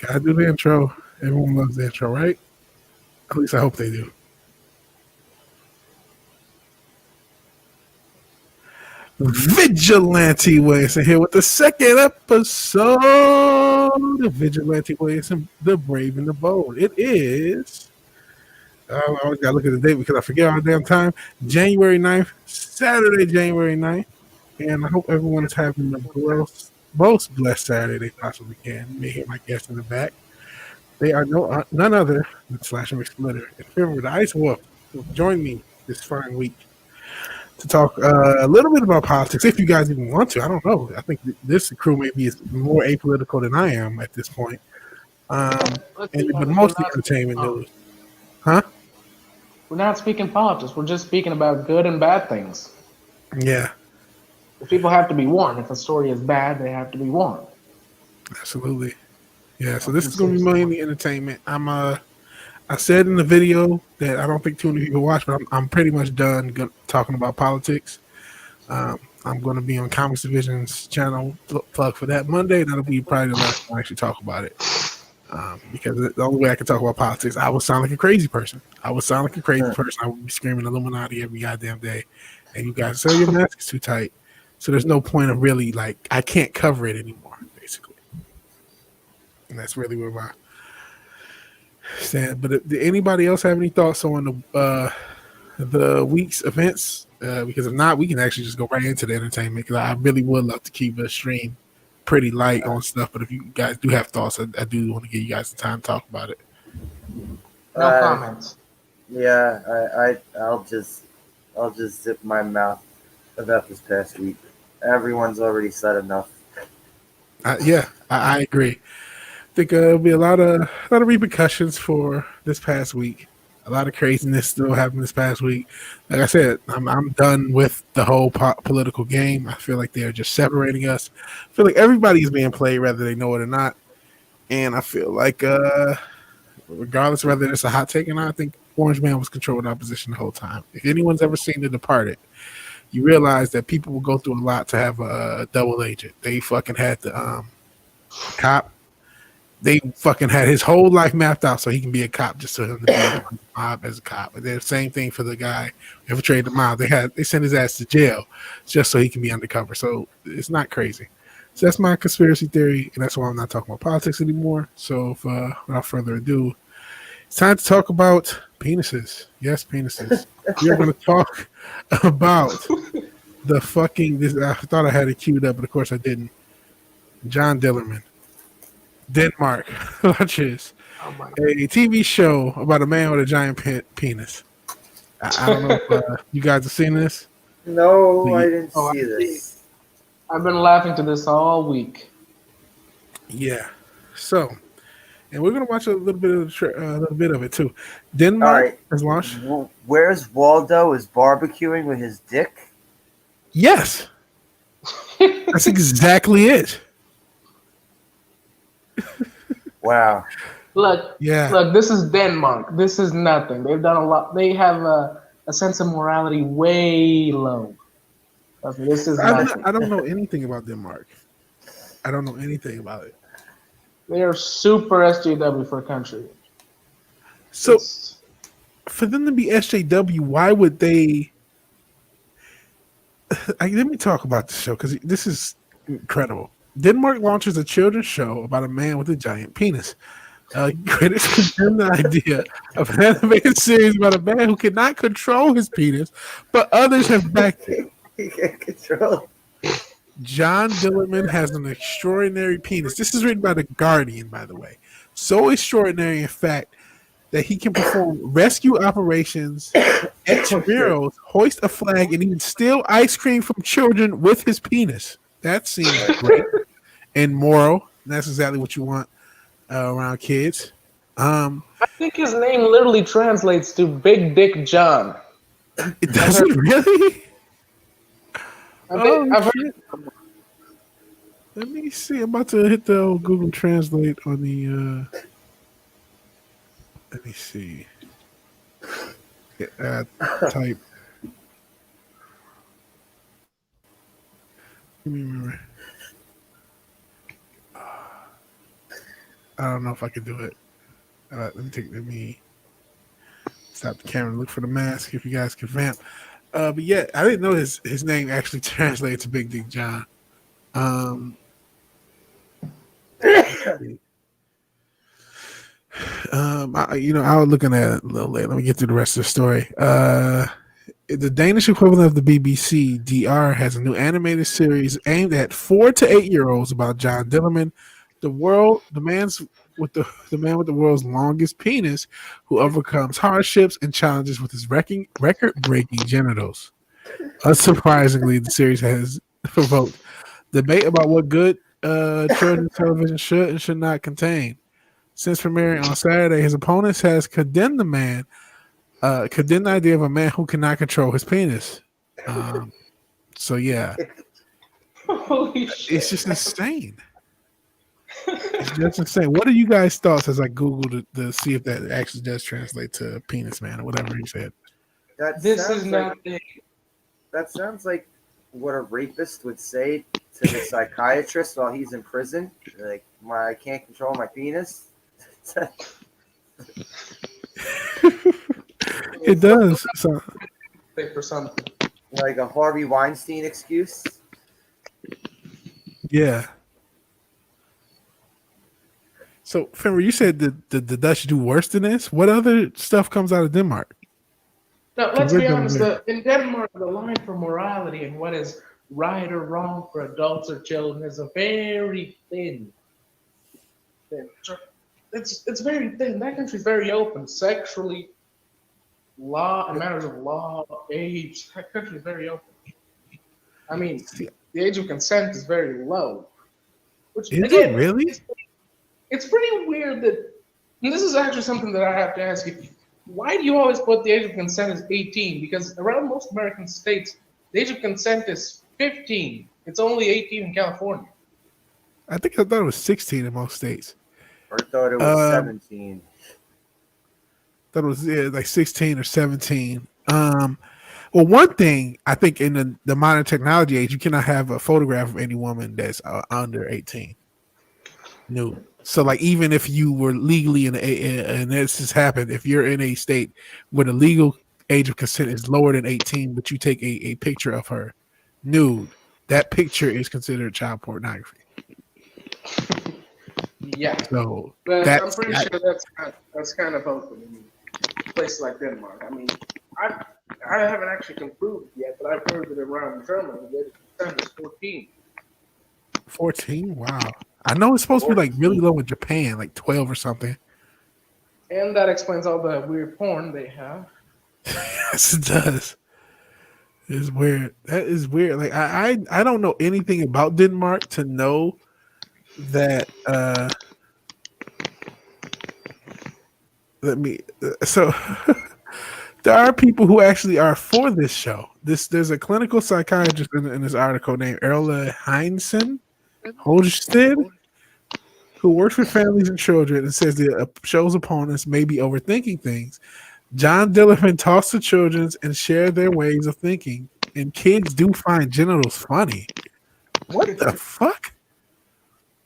Gotta do the intro. Everyone loves the intro, right? At least I hope they do. Vigilante Williamson here with the second episode of Vigilante Williamson, the Brave and the Bold. It is, I always gotta look at the date because I forget all the damn time, January 9th, Saturday, January 9th. And I hope everyone is having the most blessed Saturday they possibly can. You may hear my guests in the back. They are none other than Slash and McSplitter. And remember, the Ice Wolf will join me this fine week to talk a little bit about politics, if you guys even want to. I don't know. I think this crew maybe is more apolitical than I am at this point. But mostly entertainment news. Huh? We're not speaking politics. We're just speaking about good and bad things. Yeah. If people have to be warned. If a story is bad, they have to be warned. Absolutely. Yeah, so this is going to be mainly entertainment. I said in the video that I don't think too many people watch, but I'm pretty much done talking about politics. I'm going to be on Comics Division's channel, plug for that Monday. That'll be probably the last time I actually talk about it. Because the only way I can talk about politics, I would sound like a crazy person. I would be screaming Illuminati every goddamn day. And you guys say your mask is too tight. So there's no point of really, I can't cover it anymore, basically. And that's really where my stand. But did anybody else have any thoughts on the week's events? Because if not, we can actually just go right into the entertainment. Because I really would love to keep the stream pretty light on stuff. But if you guys do have thoughts, I do want to give you guys some time to talk about it. No comments. Yeah, I'll just zip my mouth about this past week. Everyone's already said enough. I agree. I think there'll be a lot of repercussions for this past week. A lot of craziness still happened this past week. Like I said, I'm done with the whole political game. I feel like they're just separating us. I feel like everybody's being played, whether they know it or not. And I feel like, regardless of whether it's a hot take or not, I think Orange Man was controlling opposition the whole time. If anyone's ever seen The Departed, you realize that people will go through a lot to have a double agent. They fucking had the cop. They fucking had his whole life mapped out so he can be a cop, just so him to be a mob as a cop. And then the same thing for the guy who infiltrated the mob. They sent his ass to jail just so he can be undercover. So it's not crazy. So that's my conspiracy theory, and that's why I'm not talking about politics anymore. So without further ado, it's time to talk about penises. Yes, penises. We are going to talk about the fucking. I thought I had it queued up, but of course I didn't. John Dillermand. Denmark launches a TV show about a man with a giant penis. I don't know if you guys have seen this. No, I didn't see this. I've been laughing to this all week. Yeah. So, and we're gonna watch a little bit of it too. Denmark has launched. Where's Waldo is barbecuing with his dick? Yes, that's exactly it. Wow. Look, this is Denmark. This is nothing. They've done a lot. They have a sense of morality way low. This is nothing. I don't know anything about Denmark. I don't know anything about it. They are super SJW for a country. So, for them to be SJW, why would they? Let me talk about the show because this is incredible. Denmark launches a children's show about a man with a giant penis. Critics condemn the idea of an animated series about a man who cannot control his penis, but others have backed it. He can't control it. John Dillermand has an extraordinary penis. This is written by The Guardian, by the way. So extraordinary, in fact, that he can perform rescue operations, etch murals, hoist a flag, and even steal ice cream from children with his penis. That seems great and moral. And that's exactly what you want around kids. I think his name literally translates to Big Dick John. It doesn't really? I've heard. Let me see. I'm about to hit the old Google Translate on the. Let me see. Type. Give me a minute. I don't know if I could do it. Let me stop the camera and look for the mask if you guys can vamp. But yeah, I didn't know his name actually translated to Big Dick John. I was looking at it a little late. Let me get through the rest of the story. The Danish equivalent of the BBC, DR, has a new animated series aimed at 4 to 8-year-olds about John Dillermand, the man with the world's longest penis, who overcomes hardships and challenges with his record-breaking genitals. Unsurprisingly, the series has provoked debate about what good children's television should and should not contain. Since premiering on Saturday, his opponents has condemned the idea of a man who cannot control his penis. So yeah, Holy shit. it's just insane. It's just insane. What are you guys' thoughts as I Googled to see if that actually does translate to penis man or whatever he said? That sounds like what a rapist would say to the psychiatrist while he's in prison. Like, I can't control my penis. It does. So, for something like a Harvey Weinstein excuse. Yeah. So, Fenrir, you said the Dutch do worse than this. What other stuff comes out of Denmark? Now, let's be honest. In Denmark, the line for morality and what is right or wrong for adults or children is a very thin. It's very thin. That country's very open sexually. Law and matters of law, age. That country is very open. I mean, the age of consent is very low. Which is it really? It's pretty weird that. And this is actually something that I have to ask you. Why do you always put the age of consent as 18? Because around most American states, the age of consent is 15. It's only 18 in California. I thought it was 16 in most states. Or I thought it was 17. Thought it was like 16 or 17. Well, one thing I think in the modern technology age, you cannot have a photograph of any woman that's under 18. No. So, like, even if you were legally and this has happened, if you're in a state where the legal age of consent is lower than 18, but you take a picture of her nude, that picture is considered child pornography. Yeah. So I'm pretty sure that's kind of open in places like Denmark. I mean, I haven't actually confirmed yet, but I've heard that around Germany, the age of consent is 14. 14? Wow. I know it's supposed to be like really low in Japan, like 12 or something. And that explains all the weird porn they have. Yes, it does. It's weird. That is weird. Like I don't know anything about Denmark to know that. So there are people who actually are for this show. There's a clinical psychiatrist in this article named Erla Holsted, who works with families and children and says the show's opponents may be overthinking things. John Dillermand talks to children and share their ways of thinking, and kids do find genitals funny. What the fuck?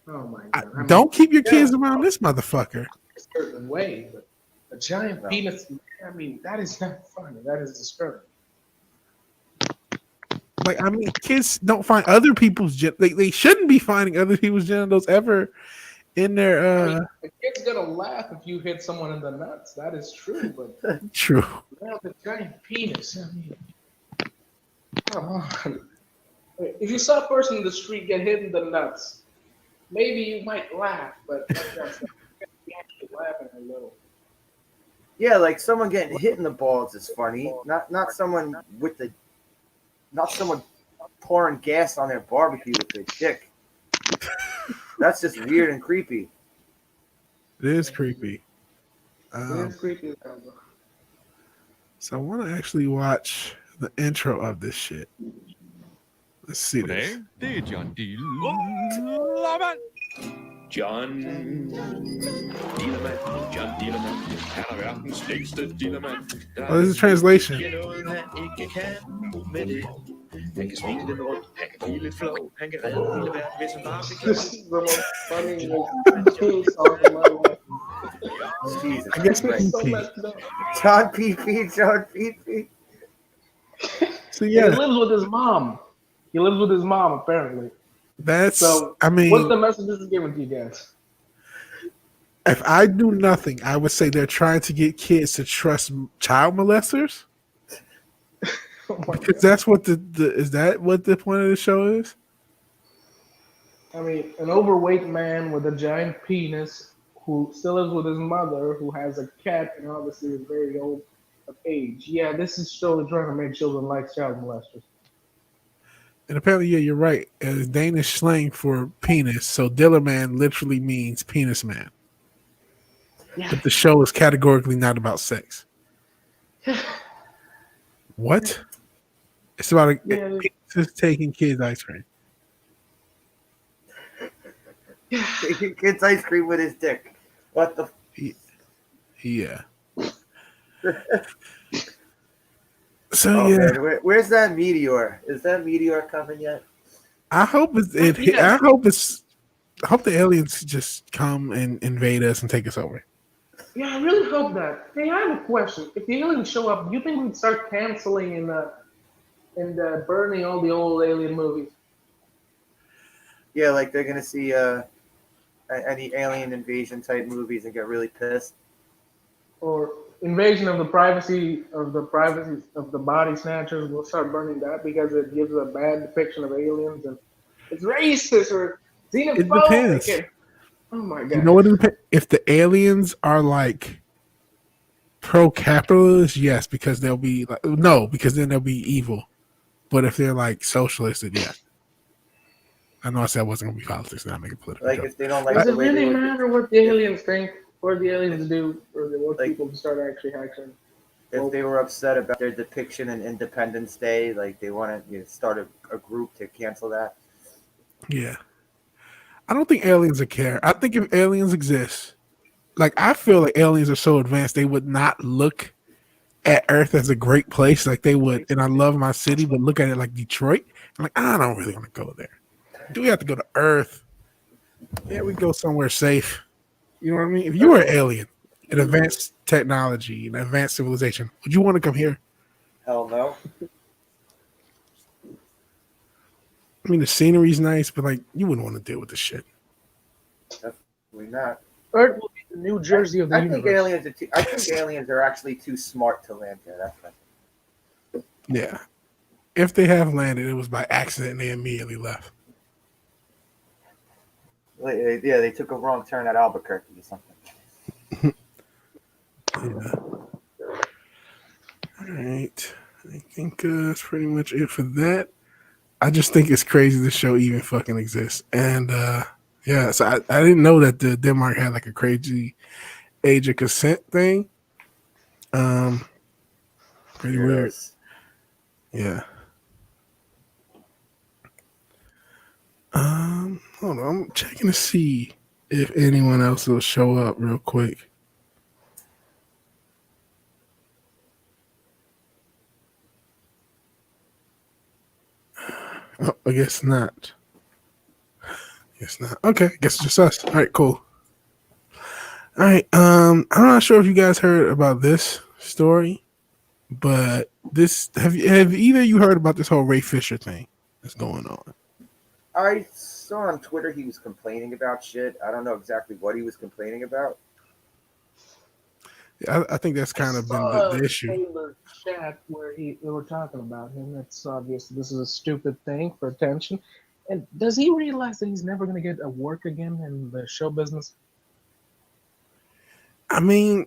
Oh my god! Don't keep your kids around this motherfucker. A certain way, but a giant penis. I mean, that is not funny. That is disturbing. Like, I mean, kids don't find other people's they shouldn't be finding other people's genitals ever in their. I mean, the kid's gonna laugh if you hit someone in the nuts. That is true, but true. Well, the giant penis. I mean, come on. If you saw a person in the street get hit in the nuts, maybe you might laugh, but that's actually laughing a little. Yeah, like someone getting hit in the balls is funny. Not someone pouring gas on their barbecue with their dick. That's just weird and creepy. It is creepy. It is creepy. So I want to actually watch the intro of this shit. Let's see this. John Dillermand. John Dillermand. Han er verdens længste Dillermand. Oh, this is translation. You know that ikke kan med det. Han kan smile lidt rundt, han kan give lidt flow, han kan redde hele verden, hvis han bare bliver klog. This is the most funny theme song in my life. Jesus I guess Christ. So messed up. John P.P. So He yeah, lives with his mom. He lives with his mom, apparently. that's. So, I mean, what's the message this is giving to you guys? if I do nothing, I would say they're trying to get kids to trust child molesters. Oh my Because God. that's what is that what the point of the show is? I mean, an overweight man with a giant penis who still lives with his mother, who has a cat, and obviously is very old of age. Yeah, this is surely trying to make children like child molesters. And apparently, yeah, you're right. It's Danish slang for penis. So Dillermand literally means penis man. Yeah. But the show is categorically not about sex. What? It's about a Yeah. penis taking kids ice cream. Taking kids ice cream with his dick. What the? Yeah. So Oh, yeah, man, where's that meteor? Is that meteor coming yet? I hope it's. Yeah. I hope the aliens just come and invade us and take us over. Yeah, I really hope that. Hey, I have a question. If the aliens show up, do you think we'd start canceling and burning all the old alien movies? Yeah, like they're gonna see any alien invasion type movies and get really pissed. Or invasion of the privacy of the body snatchers? We'll start burning that because it gives a bad depiction of aliens and it's racist or depends. xenophobic. And, oh my God! You know what? If the aliens are like pro-capitalist, yes, because they'll be like no, because then they'll be evil. But if they're like socialist, then yeah. I know I said I wasn't gonna be politics, not make a political Like joke. if they don't like Does the it way they really look matter what the aliens think or the aliens do, or they want Like- people to start actually acting? if they were upset about their depiction in Independence Day, like they want to start a group to cancel that. Yeah. I don't think aliens would care. I think if aliens exist, like I feel like aliens are so advanced they would not look at Earth as a great place like they would, and I love my city, but look at it like Detroit. I'm like, I don't really want to go there. Do we have to go to Earth? Yeah, we go somewhere safe. You know what I mean? If you were an alien, an advanced technology, an advanced civilization, would you want to come here? Hell no. I mean, the scenery's nice, but like, you wouldn't want to deal with this shit. We're not. Earth will be the New Jersey of the I think universe. aliens are actually too smart to land here. That's right. Yeah. If they have landed, it was by accident and they immediately left. Yeah, they took a wrong turn at Albuquerque or something. Yeah. All right. I think that's pretty much it for that. I just think it's crazy this show even fucking exists. And yeah, so I didn't know that the Denmark had like a crazy age of consent thing. Pretty weird. Yeah. Hold on, I'm checking to see if anyone else will show up real quick. Oh, I guess not. Guess not. Okay, guess it's just us. All right, cool. All right. I'm not sure if you guys heard about this story, but this have either of you heard about this whole Ray Fisher thing that's going on? I saw on Twitter he was complaining about shit. I don't know exactly what he was complaining about. Yeah, I think that's kind of been the issue. In the chat where they were talking about him, it's obvious this is a stupid thing for attention. And does he realize that he's never going to get a work again in the show business? I mean,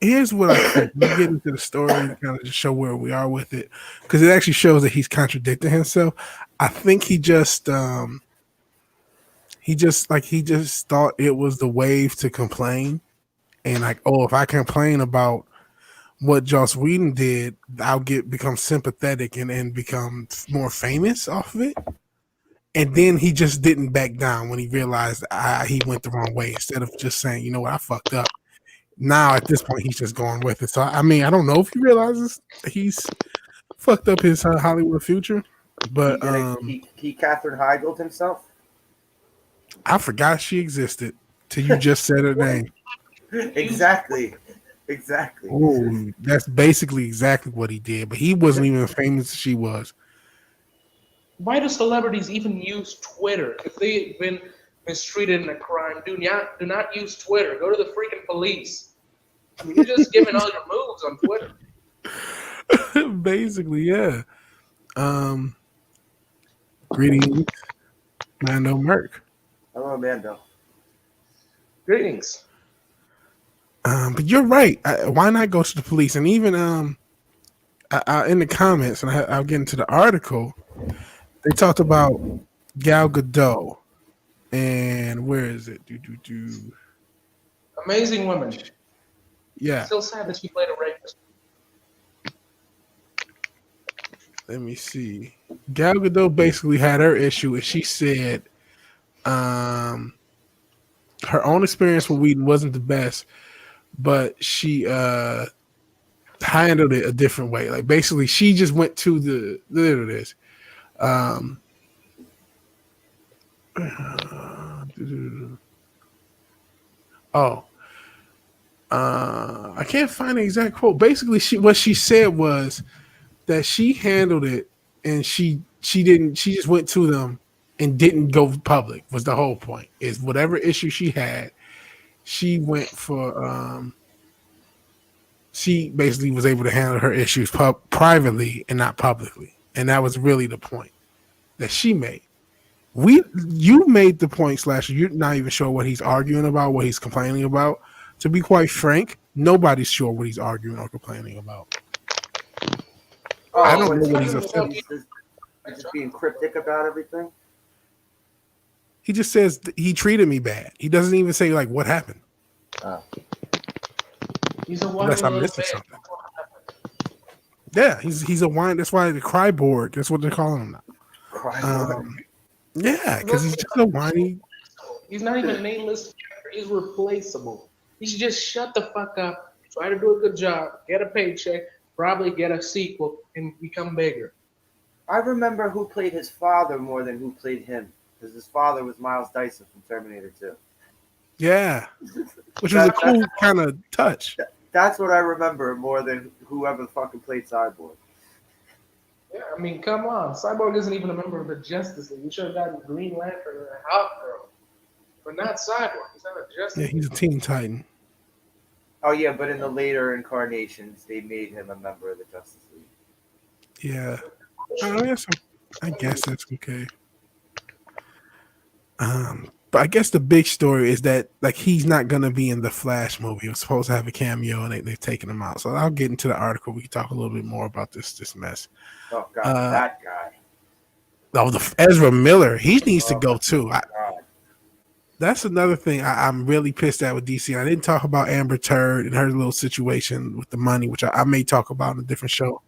here's what I think. We get into the story and kind of just show where we are with it, because it actually shows that he's contradicting himself. I think he just thought it was the wave to complain, and like, oh, if I complain about what Joss Whedon did, I'll become sympathetic and become more famous off of it. And then he just didn't back down when he realized he went the wrong way. Instead of just saying, you know what, I fucked up. Now at this point, he's just going with it. So I mean, I don't know if he realizes he's fucked up his Hollywood future. But He Catherine Heigled himself. I forgot she existed till you just said her name. Exactly. Oh, that's basically exactly what he did. But he wasn't even as famous as she was. Why do celebrities even use Twitter? If they've been mistreated in a crime, do not use Twitter. Go to the freaking police. I mean, you're just giving all your moves on Twitter. Basically, yeah. Greetings, Mando Merc. Hello, Mando. Greetings. But you're right. Why not go to the police? And even in the comments, and I'll get into the article. They talked about Gal Gadot, and where is it? Amazing woman. Yeah. Still sad that she played a rapist. Let me see. Gal Gadot basically had her issue, and she said her own experience with weed wasn't the best, but she handled it a different way. Like basically, she just went to there it is. I can't find the exact quote. Basically, what she said was that she handled it, and she just went to them and didn't go public. Was the whole point? Is whatever issue she had, she went for. She basically was able to handle her issues privately and not publicly, and that was really the point that she made. You made the point, Slasher. You're not even sure what he's arguing about, what he's complaining about. To be quite frank, nobody's sure what he's arguing or complaining about. I don't know what he's upset. He's just being cryptic about everything. He just says he treated me bad. He doesn't even say like what happened. He's a Unless I'm missing something. Yeah, he's a whine. That's why the cry board. That's what they're calling him now. Yeah, because he's just a whiny. He's not even an A-list character. He's replaceable. He should just shut the fuck up, try to do a good job, get a paycheck, probably get a sequel, and become bigger. I remember who played his father more than who played him, because his father was Miles Dyson from Terminator 2. Yeah, which was a cool kind of touch. That's what I remember more than whoever fucking played Cyborg. Yeah, I mean, come on. Cyborg isn't even a member of the Justice League. You should have gotten Green Lantern and a Hawkgirl. But not Cyborg. He's not a Justice League. Yeah, he's a Teen Titan. Oh, yeah, but in the later incarnations, they made him a member of the Justice League. Yeah. I guess that's okay. But I guess the big story is that like he's not gonna be in the Flash movie. He was supposed to have a cameo, and they've taken him out. So I'll get into the article. We can talk a little bit more about this mess. Oh God, that guy. Oh, the Ezra Miller. He needs to go too. That's another thing I'm really pissed at with DC. I didn't talk about Amber Turd and her little situation with the money, which I may talk about in a different show.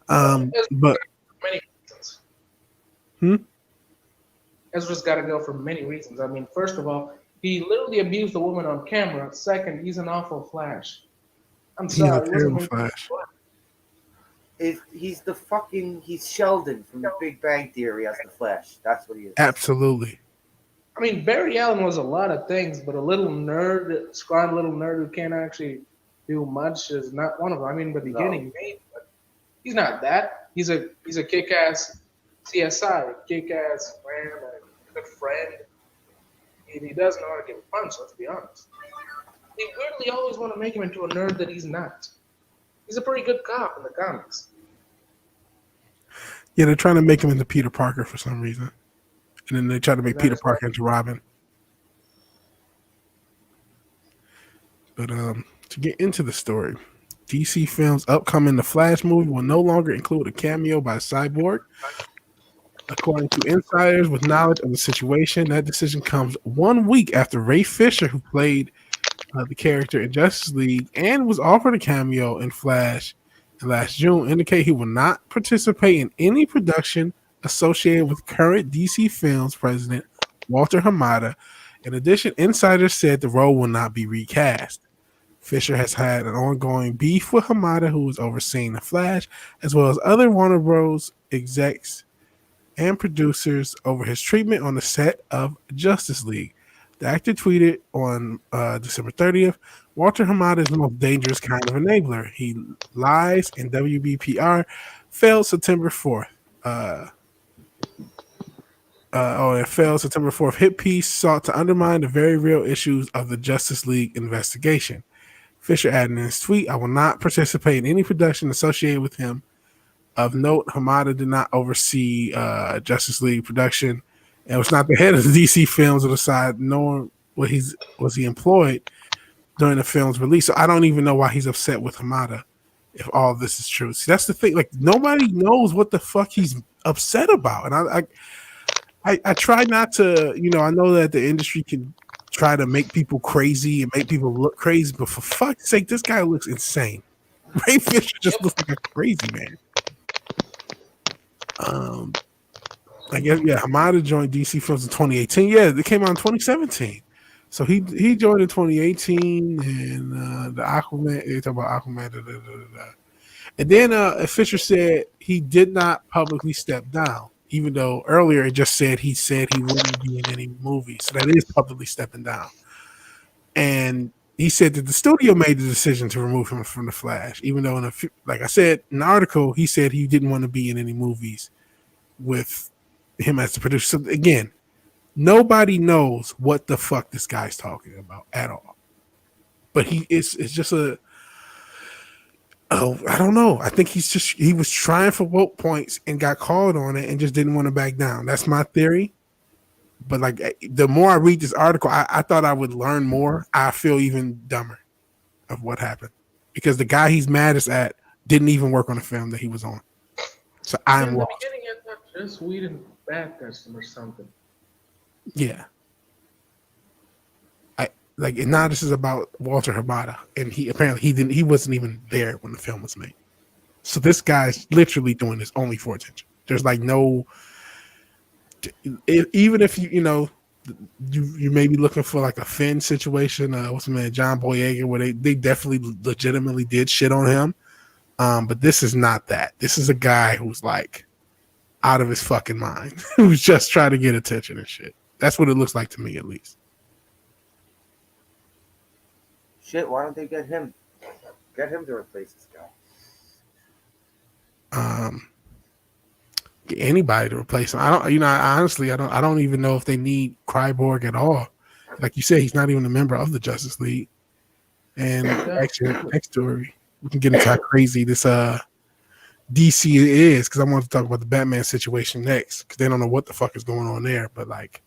But many reasons. Hmm? Ezra's got to go for many reasons. I mean, first of all, he literally abused a woman on camera. Second, he's an awful Flash. I'm sorry. He's a terrible Flash. He's Sheldon from The Big Bang Theory as the Flash. That's what he is. Absolutely. I mean, Barry Allen was a lot of things, but a little nerd, scrawny little nerd who can't actually do much is not one of them. I mean, in the beginning, maybe, but he's not that. He's a kick-ass CSI, kick-ass man, a good friend. He doesn't know how to give a punch, let's be honest. They weirdly always want to make him into a nerd that he's not. He's a pretty good cop in the comics. Yeah, they're trying to make him into Peter Parker for some reason. And then they try to make Peter Parker into Robin. But to get into the story, DC Films' upcoming The Flash movie will no longer include a cameo by Cyborg. According to insiders with knowledge of the situation, that decision comes 1 week after Ray Fisher, who played the character in Justice League and was offered a cameo in Flash last June, indicate he will not participate in any production associated with current DC Films president Walter Hamada. In addition, insiders said the role will not be recast. Fisher has had an ongoing beef with Hamada, who was overseeing The Flash, as well as other Warner Bros. Execs and producers over his treatment on the set of Justice League. The actor tweeted on December 30th, Walter Hamada is the most dangerous kind of enabler. He lies, and WBPR failed September 4th. It failed September 4th. Hit piece sought to undermine the very real issues of the Justice League investigation. Fisher added in his tweet, I will not participate in any production associated with him. Of note, Hamada did not oversee Justice League production and was not the head of the DC films or the side, nor was he employed during the film's release. So I don't even know why he's upset with Hamada if all this is true. See, that's the thing. Like, nobody knows what the fuck he's upset about. And I try not to, I know that the industry can try to make people crazy and make people look crazy, but for fuck's sake, this guy looks insane. Ray Fisher just looks like a crazy man. I guess Hamada joined DC Films in 2018. Yeah, they came out in 2017. So he joined in 2018, and the Aquaman. They talk about Aquaman. And then Fisher said he did not publicly step down, even though earlier it just said he wouldn't be in any movies. So that is publicly stepping down. And he said that the studio made the decision to remove him from The Flash, even though, like I said in the article, he said he didn't want to be in any movies with him as the producer. So again, nobody knows what the fuck this guy's talking about at all. But it's just I don't know. I think he was trying for woke points and got called on it and just didn't want to back down. That's my theory. But like, the more I read this article, I thought I would learn more. I feel even dumber of what happened because the guy he's maddest at didn't even work on the film that he was on. So I'm lost. In the beginning, I thought Joss Whedon bad person or something. Yeah. And now this is about Walter Hamada, and he wasn't even there when the film was made. So this guy's literally doing this only for attention. There's like no. Even if you may be looking for like a Finn situation, what's the man, John Boyega, where they definitely legitimately did shit on him, but this is not that. This is a guy who's like out of his fucking mind, who's just trying to get attention and shit. That's what it looks like to me, at least. Shit, why don't they get him to replace this guy? Get anybody to replace him. I don't even know if they need Cyborg at all. Like you said, he's not even a member of the Justice League. And actually, next story, we can get into how crazy this DC is, because I want to talk about the Batman situation next, because they don't know what the fuck is going on there. But like,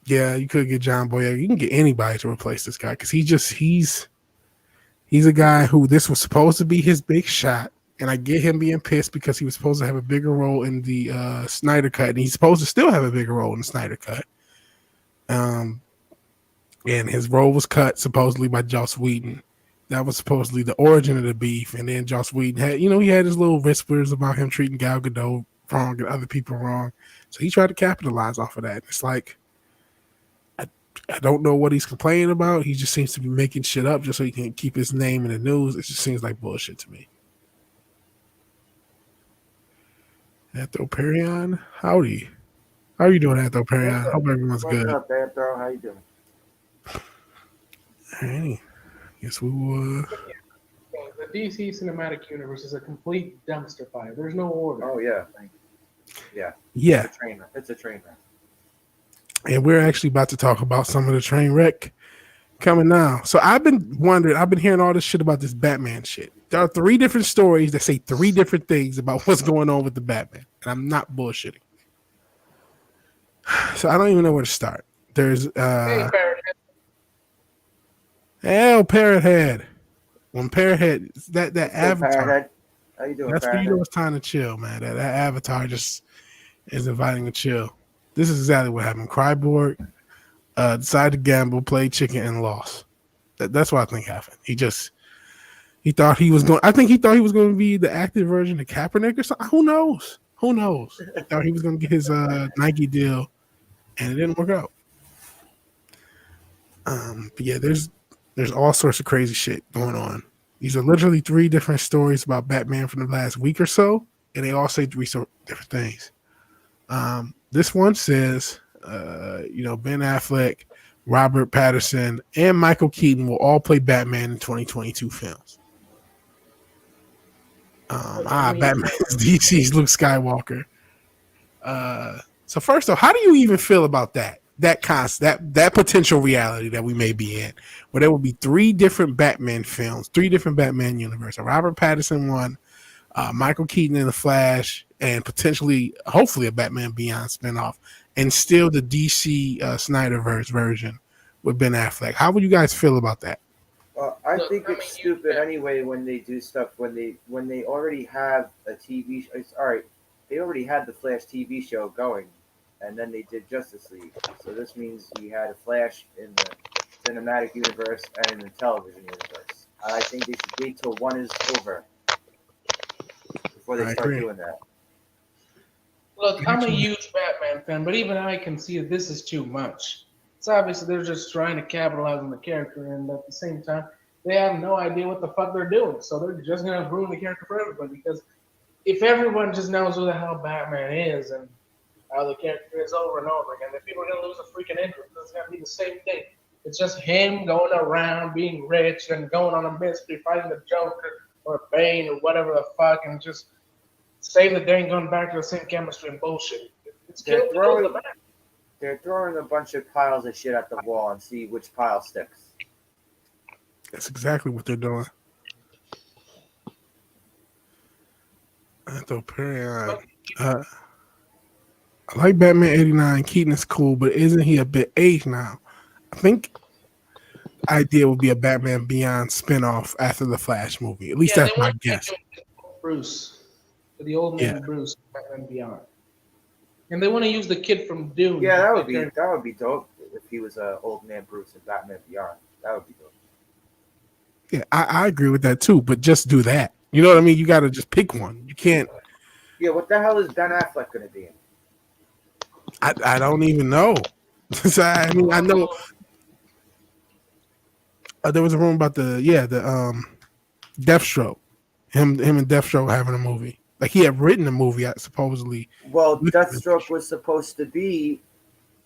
you could get John Boyega. You can get anybody to replace this guy, because he's a guy who this was supposed to be his big shot. And I get him being pissed because he was supposed to have a bigger role in the Snyder Cut, and he's supposed to still have a bigger role in the Snyder Cut. And his role was cut supposedly by Joss Whedon. That was supposedly the origin of the beef. And then Joss Whedon had, he had his little whispers about him treating Gal Gadot wrong and other people wrong. So he tried to capitalize off of that. It's like, I don't know what he's complaining about. He just seems to be making shit up just so he can keep his name in the news. It just seems like bullshit to me. Anthro Perion, howdy. How are you doing, Anthro Perion? Hope everyone's good. What's up, Anthro? How you doing? All right. Guess we will. The DC cinematic universe is a complete dumpster fire. There's no order. Oh, yeah. Yeah. It's a train wreck. And we're actually about to talk about some of the train wreck coming now. So I've been hearing all this shit about this Batman shit. There are 3 different stories that say 3 different things about what's going on with the Batman. And I'm not bullshitting. So I don't even know where to start. There's Hey, Parrothead. When Parrothead, that avatar. Parrothead. How you doing, That's when you know it's time to chill, man. That avatar just is inviting to chill. This is exactly what happened. Cyborg decided to gamble, played chicken, and lost. That's what I think happened. He thought he was going. I think he thought he was going to be the active version of Kaepernick or something. Who knows? He thought he was going to get his Nike deal, and it didn't work out. But yeah, there's There's all sorts of crazy shit going on. These are literally 3 different stories about Batman from the last week or so, and they all say 3 different things. This one says, Ben Affleck, Robert Pattinson, and Michael Keaton will all play Batman in 2022 films. Batman is DC's Luke Skywalker. So first off, how do you even feel about that? That potential reality that we may be in, where there will be 3 different Batman films, 3 different Batman universe. A Robert Pattinson one, Michael Keaton in the Flash, and potentially, hopefully, a Batman Beyond spinoff, and still the DC Snyderverse version with Ben Affleck. How would you guys feel about that? Well, I think it's stupid anyway when they do stuff when they already have a TV show. It's all right. They already had the Flash TV show going, and then they did Justice League. So this means you had a Flash in the cinematic universe and in the television universe. I think they should wait till one is over before they start doing that. Look, I'm a huge Batman fan, but even I can see that this is too much. It's obviously they're just trying to capitalize on the character, and at the same time, they have no idea what the fuck they're doing. So they're just gonna ruin the character for everybody. Because if everyone just knows who the hell Batman is and how the character is over and over again, then people are gonna lose a freaking interest. It's gonna be the same thing. It's just him going around being rich and going on a mystery, fighting the Joker or Bane or whatever the fuck, and just saying that they ain't going back to the same chemistry and bullshit. It's They're throwing a bunch of piles of shit at the wall and see which pile sticks. That's exactly what they're doing. I like Batman 89. Keaton is cool, but isn't he a bit aged now? I think the idea would be a Batman Beyond spinoff after the Flash movie. At least that's my guess. Bruce, the old man Bruce, Batman Beyond, and they want to use the kid from Dune. Yeah, that would be dope if he was an old man Bruce in Batman Beyond. That would be dope. Yeah, I agree with that too. But just do that. You know what I mean? You got to just pick one. You can't. Yeah, what the hell is Ben Affleck going to be in? I don't even know. I mean, I know there was a rumor about the Deathstroke. Him and Deathstroke having a movie. Like he had written a movie, supposedly. Well, Deathstroke was supposed to be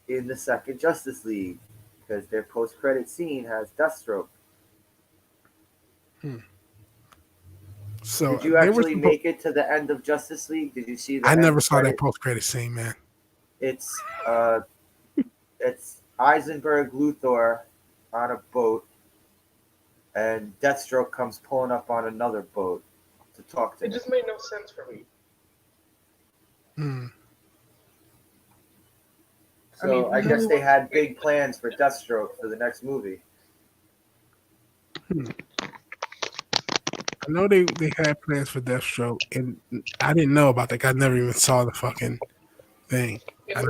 in the second Justice League because their post-credit scene has Deathstroke. So did you actually make it to the end of Justice League? Did you see that? I never saw that post-credit scene, man. It's Eisenberg Luthor on a boat, and Deathstroke comes pulling up on another boat to talk to him. It just made no sense for me. So I guess they had big plans for Deathstroke for the next movie. I know they had plans for Deathstroke, and I didn't know about that. I never even saw the fucking thing. I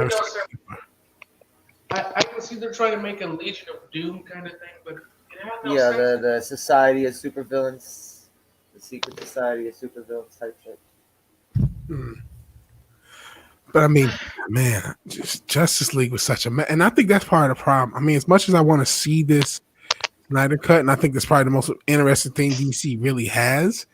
can see they're trying to make a Legion of Doom kind of thing, but it had no sense. The Society of Supervillains, the Secret Society of Supervillains type shit. But I mean, man, Justice League was such a mess, and I think that's part of the problem. I mean, as much as I want to see this Snyder Cut, and I think that's probably the most interesting thing DC really has,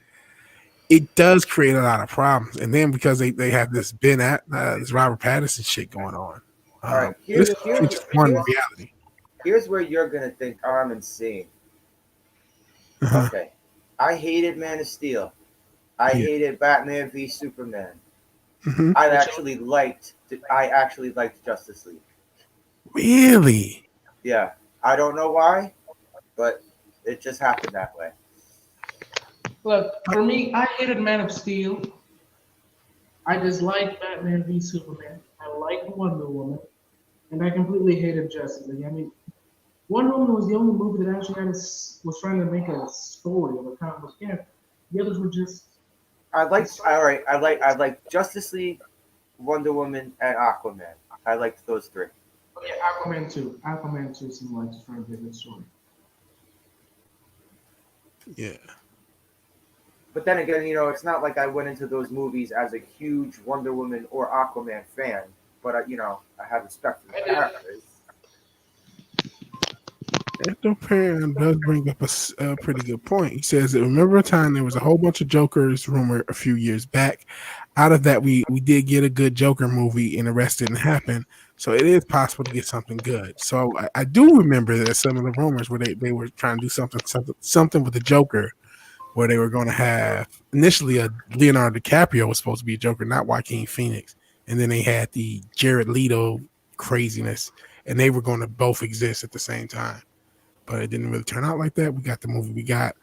it does create a lot of problems. And then because they have this this Robert Pattinson shit going on. All right, here's one reality. Here's where you're gonna think I'm insane. Okay, I hated Man of Steel. I hated Batman v Superman. Mm-hmm. I actually liked Justice League. Really? Yeah, I don't know why, but it just happened that way. Look, for me, I hated Man of Steel. I disliked Batman v Superman. I liked Wonder Woman, and I completely hated Justice League. I mean, Wonder Woman was the only movie that actually was trying to make a story of a comic book character. The others were just. I like Justice League, Wonder Woman, and Aquaman. I liked those 3. Oh, yeah, Aquaman 2. Aquaman 2 seemed like just trying to get a good story. Yeah. But then again, it's not like I went into those movies as a huge Wonder Woman or Aquaman fan. But I have respect for the characters. Ethel Perrin does bring up a pretty good point. He says that remember a time there was a whole bunch of Jokers rumor a few years back. Out of that, we did get a good Joker movie, and the rest didn't happen. So it is possible to get something good. So I do remember that some of the rumors where they were trying to do something with the Joker, where they were going to have initially a Leonardo DiCaprio was supposed to be a Joker, not Joaquin Phoenix, and then they had the Jared Leto craziness, and they were going to both exist at the same time. But it didn't really turn out like that. We got the movie we got,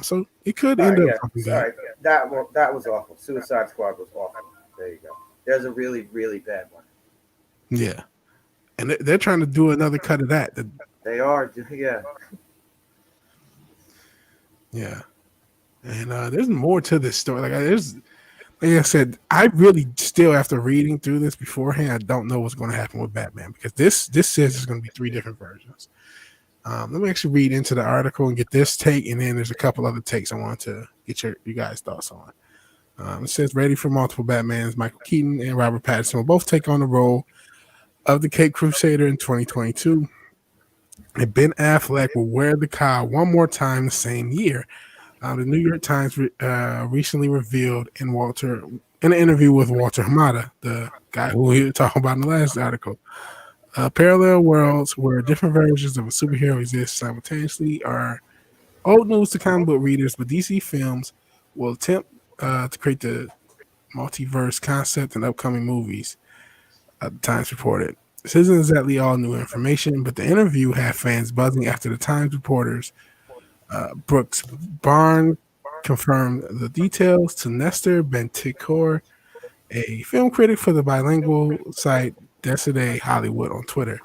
so it could end up something sorry. good. That was awful. Suicide Squad was awful. There you go. There's a really, really bad one. Yeah, and they're trying to do another cut of that. They are, yeah. Yeah, and there's more to this story. Like I said, I really still after reading through this beforehand, I don't know what's going to happen with Batman because this says there's going to be 3 different versions. Let me actually read into the article and get this take, and then there's a couple other takes I want to get you guys' thoughts on. It says, ready for multiple Batmans, Michael Keaton and Robert Pattinson will both take on the role of the Cape Crusader in 2022. And Ben Affleck will wear the cowl one more time the same year. The New York Times recently revealed in an interview with Walter Hamada, the guy who we were talking about in the last article, parallel worlds where different versions of a superhero exist simultaneously are old news to comic book readers, but DC Films will attempt to create the multiverse concept in upcoming movies. The Times reported. This isn't exactly all new information, but the interview had fans buzzing after the Times reporters Brooks Barn confirmed the details to Nestor Benticor, a film critic for the bilingual site Deciday Hollywood on Twitter.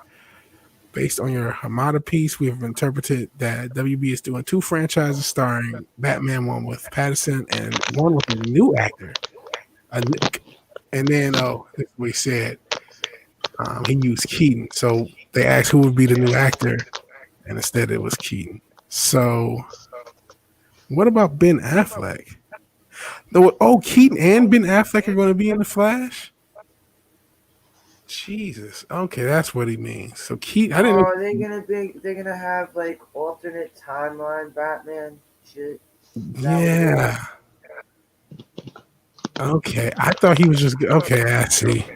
Based on your Hamada piece, we have interpreted that WB is doing 2 franchises starring Batman, one with Pattinson and one with a new actor. And then, we said he used Keaton. So they asked who would be the new actor, and instead it was Keaton. So what about Ben Affleck? Keaton and Ben Affleck are going to be in The Flash? Jesus. Okay, that's what he means. So Keaton, I didn't know. They're gonna have like alternate timeline Batman shit. Yeah. Okay, I thought he was just okay. I see.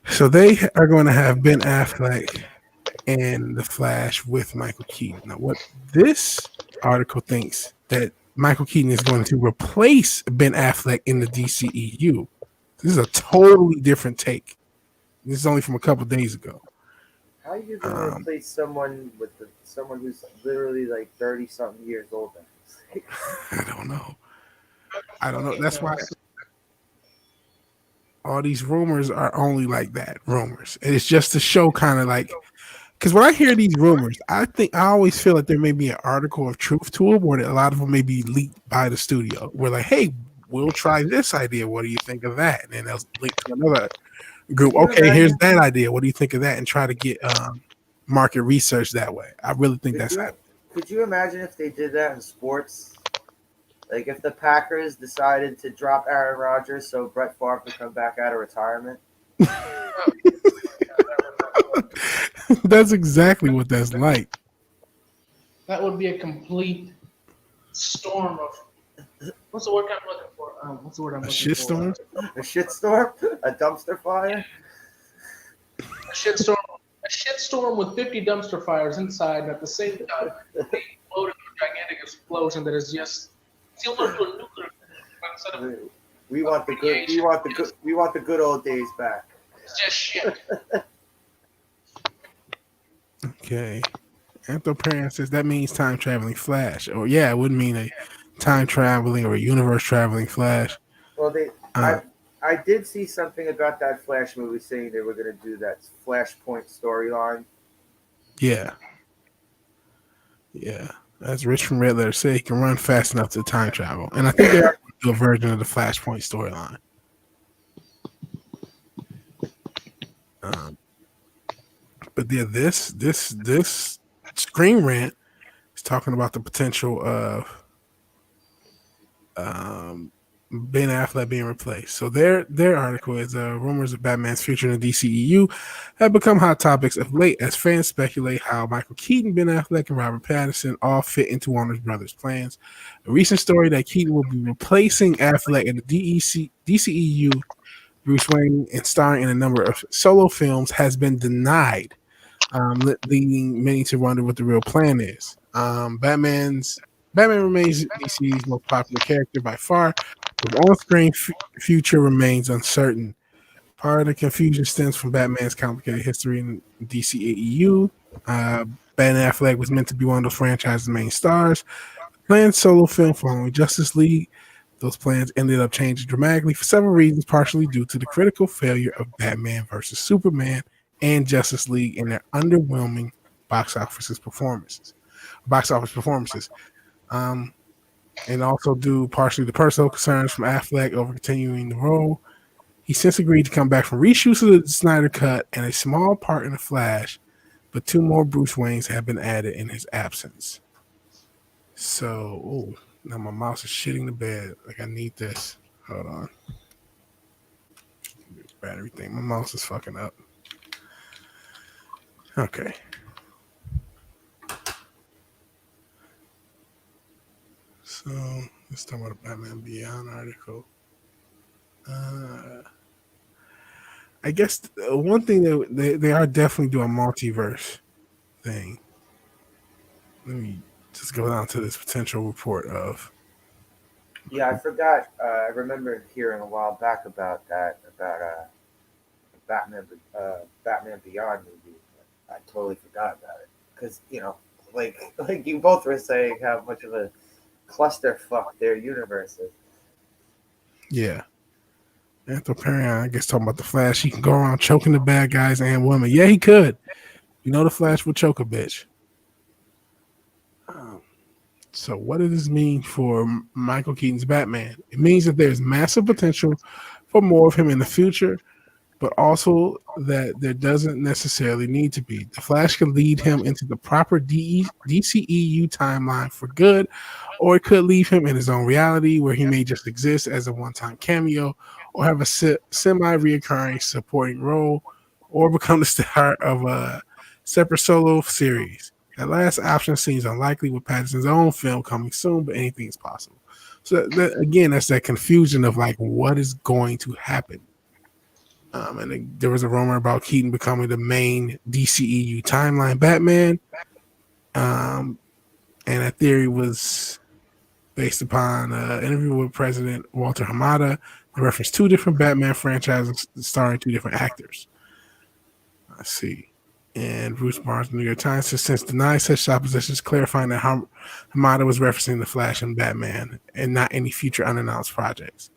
So they are going to have Ben Affleck and The Flash with Michael Keaton. Now, what this article thinks that Michael Keaton is going to replace Ben Affleck in the DCEU. This is a totally different take. This is only from a couple days ago. How are you going to replace someone someone who's literally like 30-something years old? I don't know. That's why all these rumors are only like that, rumors. And it's just to show kind of like, because when I hear these rumors, I always feel like there may be an article of truth to them, or that a lot of them may be leaked by the studio. We're like, hey, we'll try this idea. What do you think of that? And then they'll link to another group. Okay, here's that idea. What do you think of that? And try to get market research that way. I really think that's happening. Could you imagine if they did that in sports? Like if the Packers decided to drop Aaron Rodgers so Brett Favre could come back out of retirement? That's exactly what that's like. That would be a complete storm of what's the word I'm looking for? What's the word I'm looking for? Shitstorm? A shitstorm? A dumpster fire? A shitstorm with 50 dumpster fires inside, and at the same time, they exploded a gigantic explosion that is just similar to a nuclear instead of. We want the good old days back. It's just shit. Okay. Anthroparian says that means time traveling Flash. Or yeah, it wouldn't mean a time traveling or a universe traveling Flash. Well, I did see something about that Flash movie saying they were going to do that Flashpoint storyline. Yeah. Yeah. As Rich from Red Letter said, he can run fast enough to time travel. And I think they are going to do a version of the Flashpoint storyline. But yeah, this Screen Rant is talking about the potential of Ben Affleck being replaced. So their article is rumors of Batman's future in the DCEU have become hot topics of late as fans speculate how Michael Keaton, Ben Affleck, and Robert Pattinson all fit into Warner Brothers' plans. A recent story that Keaton will be replacing Affleck in the DCEU, Bruce Wayne, and starring in a number of solo films has been denied, leading many to wonder what the real plan is. Batman remains DC's most popular character by far. His on-screen future remains uncertain. Part of the confusion stems from Batman's complicated history in DCAEU. Ben Affleck was meant to be one of the franchise's main stars. Planned solo film following Justice League. Those plans ended up changing dramatically for several reasons, partially due to the critical failure of Batman versus Superman and Justice League in their underwhelming box office performances. And also due partially to personal concerns from Affleck over continuing the role. He since agreed to come back from reshoots of the Snyder Cut and a small part in The Flash, but 2 more Bruce Waynes have been added in his absence. So, now my mouse is shitting the bed. Like, I need this. Hold on. Battery thing. My mouse is fucking up. Okay. So, let's talk about the Batman Beyond article. I guess one thing that they are definitely doing a multiverse thing. Let me just go down to this potential report of. Yeah, I forgot. I remember hearing a while back about that, about Batman Beyond movie. I totally forgot about it because like you both were saying how much of a clusterfuck their universe is. Yeah. Anthony Perry, I guess, talking about the Flash. He can go around choking the bad guys and women. Yeah, he could. You know, the Flash would choke a bitch. So, what does this mean for Michael Keaton's Batman? It means that there's massive potential for more of him in the future, but also that there doesn't necessarily need to be. The Flash could lead him into the proper DCEU timeline for good, or it could leave him in his own reality where he may just exist as a one-time cameo or have a semi-reoccurring supporting role or become the star of a separate solo series. That last option seems unlikely with Pattinson's own film coming soon, but anything is possible. So again, that's that confusion of like what is going to happen. And there was a rumor about Keaton becoming the main DCEU timeline Batman. And that theory was based upon an interview with President Walter Hamada. They referenced 2 different Batman franchises starring 2 different actors. Let's see. And Bruce Barnes, New York Times, has since denied such suppositions, clarifying that Hamada was referencing The Flash and Batman and not any future unannounced projects.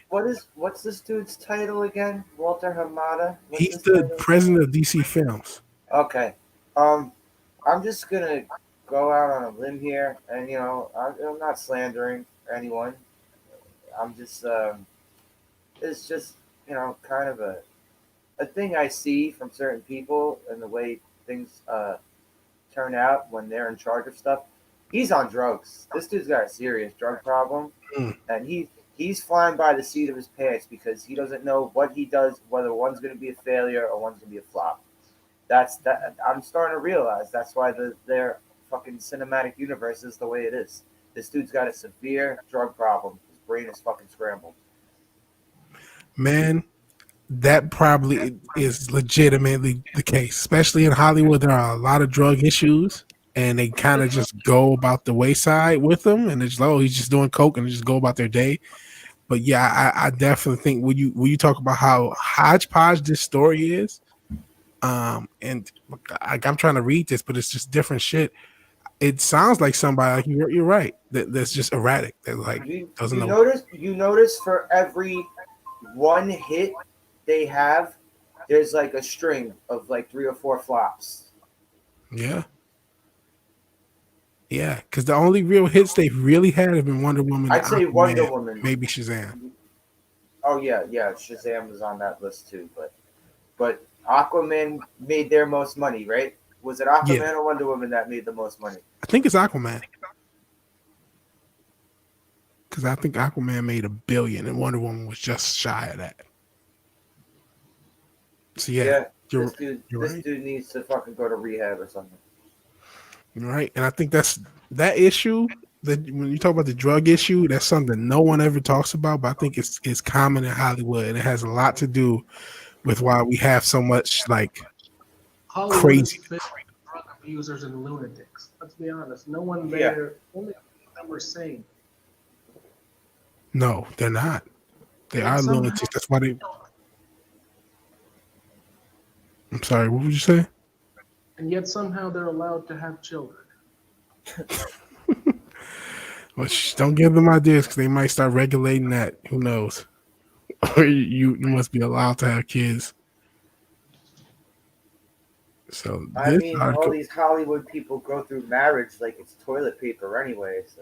What's this dude's title again? Walter Hamada? He's the president of DC Films. Okay. I'm just gonna go out on a limb here, and I'm not slandering anyone. I'm just it's just kind of a thing I see from certain people and the way things turn out when they're in charge of stuff. He's on drugs. This dude's got a serious drug problem, and he's flying by the seat of his pants because he doesn't know what he does, whether one's going to be a failure or one's going to be a flop. That's that. I'm starting to realize that's why their fucking cinematic universe is the way it is. This dude's got a severe drug problem. His brain is fucking scrambled. Man, that probably is legitimately the case, especially in Hollywood. There are a lot of drug issues, and they kind of just go about the wayside with them, and it's he's just doing coke, and they just go about their day. But yeah, I definitely think when you talk about how hodgepodge this story is, and I'm trying to read this, but it's just different shit. It sounds like somebody like you're right that's just erratic. That like doesn't know. You notice for every one hit they have, there's like a string of like 3 or 4 flops. Yeah, because the only real hits they've really had have been Wonder Woman. I'd say Wonder Woman, maybe Shazam. Oh yeah, Shazam was on that list too, but Aquaman made their most money, right? Was it Aquaman or Wonder Woman that made the most money? I think it's Aquaman. because I think Aquaman made $1 billion and Wonder Woman was just shy of that. So Yeah, you're this right. dude needs to fucking go to rehab or something. You're right, and I think that's that issue. That when you talk about the drug issue, that's something no one ever talks about, but I think it's common in Hollywood, and it has a lot to do with why we have so much like Hollywood is crazy. filled with drug abusers and lunatics. Let's be honest. No one Yeah. there, only of them are sane. No, they're not. They And are somehow, lunatics. That's why they. I'm sorry. What would you say? and yet somehow they're allowed to have children. Well, don't give them ideas because they might start regulating that. Who knows? Or you must be allowed to have kids. So I this mean, all article, these Hollywood people go through marriage like it's toilet paper anyway. So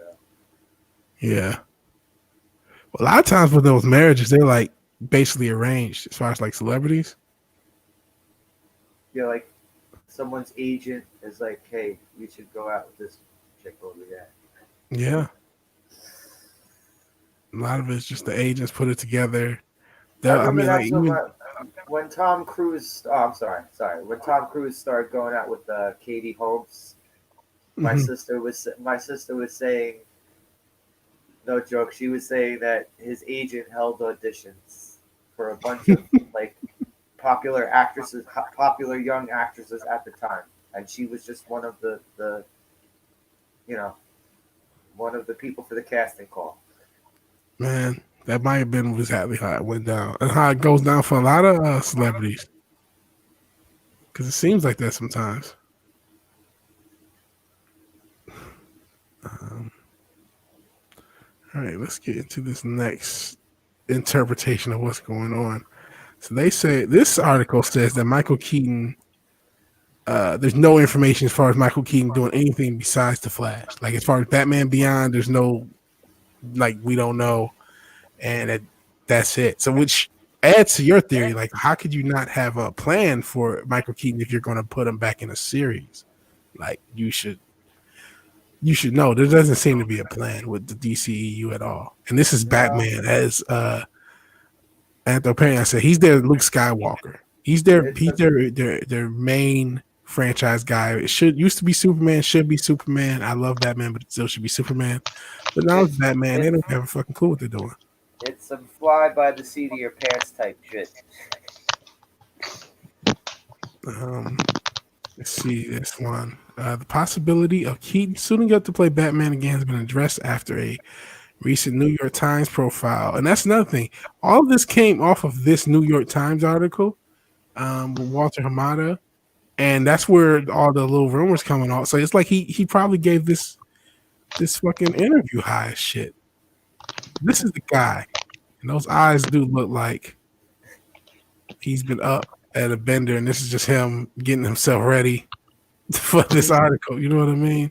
yeah. Well, a lot of times with those marriages, they're like basically arranged as far as like celebrities. yeah, like someone's agent is like, "Hey, you should go out with this chick over there." Yeah. A lot of it's just the agents put it together. I I remember mean, like that's even when Tom Cruise. Oh, I'm sorry. When Tom Cruise started going out with Katie Holmes, my mhm. sister was saying, no joke. She was saying that his agent held auditions for a bunch of like popular young actresses at the time, and she was just one of the you know one of the people for the casting call. Man, that might have been exactly how it went down and how it goes down for a lot of celebrities. Because it seems like that sometimes. Um, all right, let's get into this next interpretation of what's going on. So they say this article says that Michael Keaton. There's no information as far as Michael Keaton doing anything besides the Flash. Like as far as Batman Beyond, there's no like we don't know, and that's it. So which adds to your theory. Like, how could you not have a plan for Michael Keaton if you're going to put him back in a series? Like you should know. There doesn't seem to be a plan with the DCEU at all. And this is No, Batman as Anthony Perry said. He's their Luke Skywalker. He's it's a their main franchise guy. It used to be Superman, should be Superman. I love Batman, but it still should be Superman. But now it's Batman. They it's don't have a fucking clue what they're doing. it's some fly by the seat of your pants type shit. Let's see this one. The possibility of Keaton suiting up to play Batman again has been addressed after a recent New York Times profile. And that's another thing. All of this came off of this New York Times article with Walter Hamada. And that's where all the little rumors coming off. So it's like he probably gave this fucking interview high as shit. This is the guy. And those eyes do look like he's been up at a bender, and this is just him getting himself ready for this article. You know what I mean?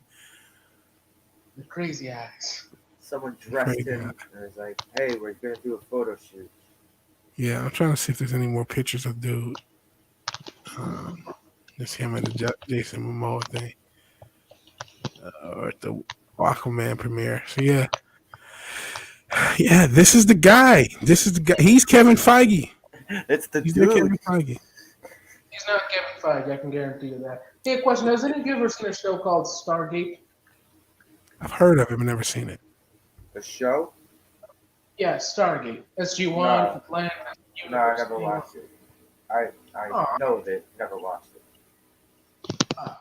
The crazy eyes. Someone dressed him and was like, "Hey, we're gonna do a photo shoot." Yeah, I'm trying to see if there's any more pictures of dude. It's him at the Jason Momoa thing, or at the Aquaman premiere. So yeah, this is the guy. This is the guy. He's Kevin Feige. It's the He's dude. Kevin Feige. He's not Kevin Feige, I can guarantee you that. Hey, question: has any of you ever seen a show called Stargate? I've heard of it, but never seen it. The show? Yeah, Stargate. SG-1, No. Planet, No, I never watched it. I know of it, never watched it. I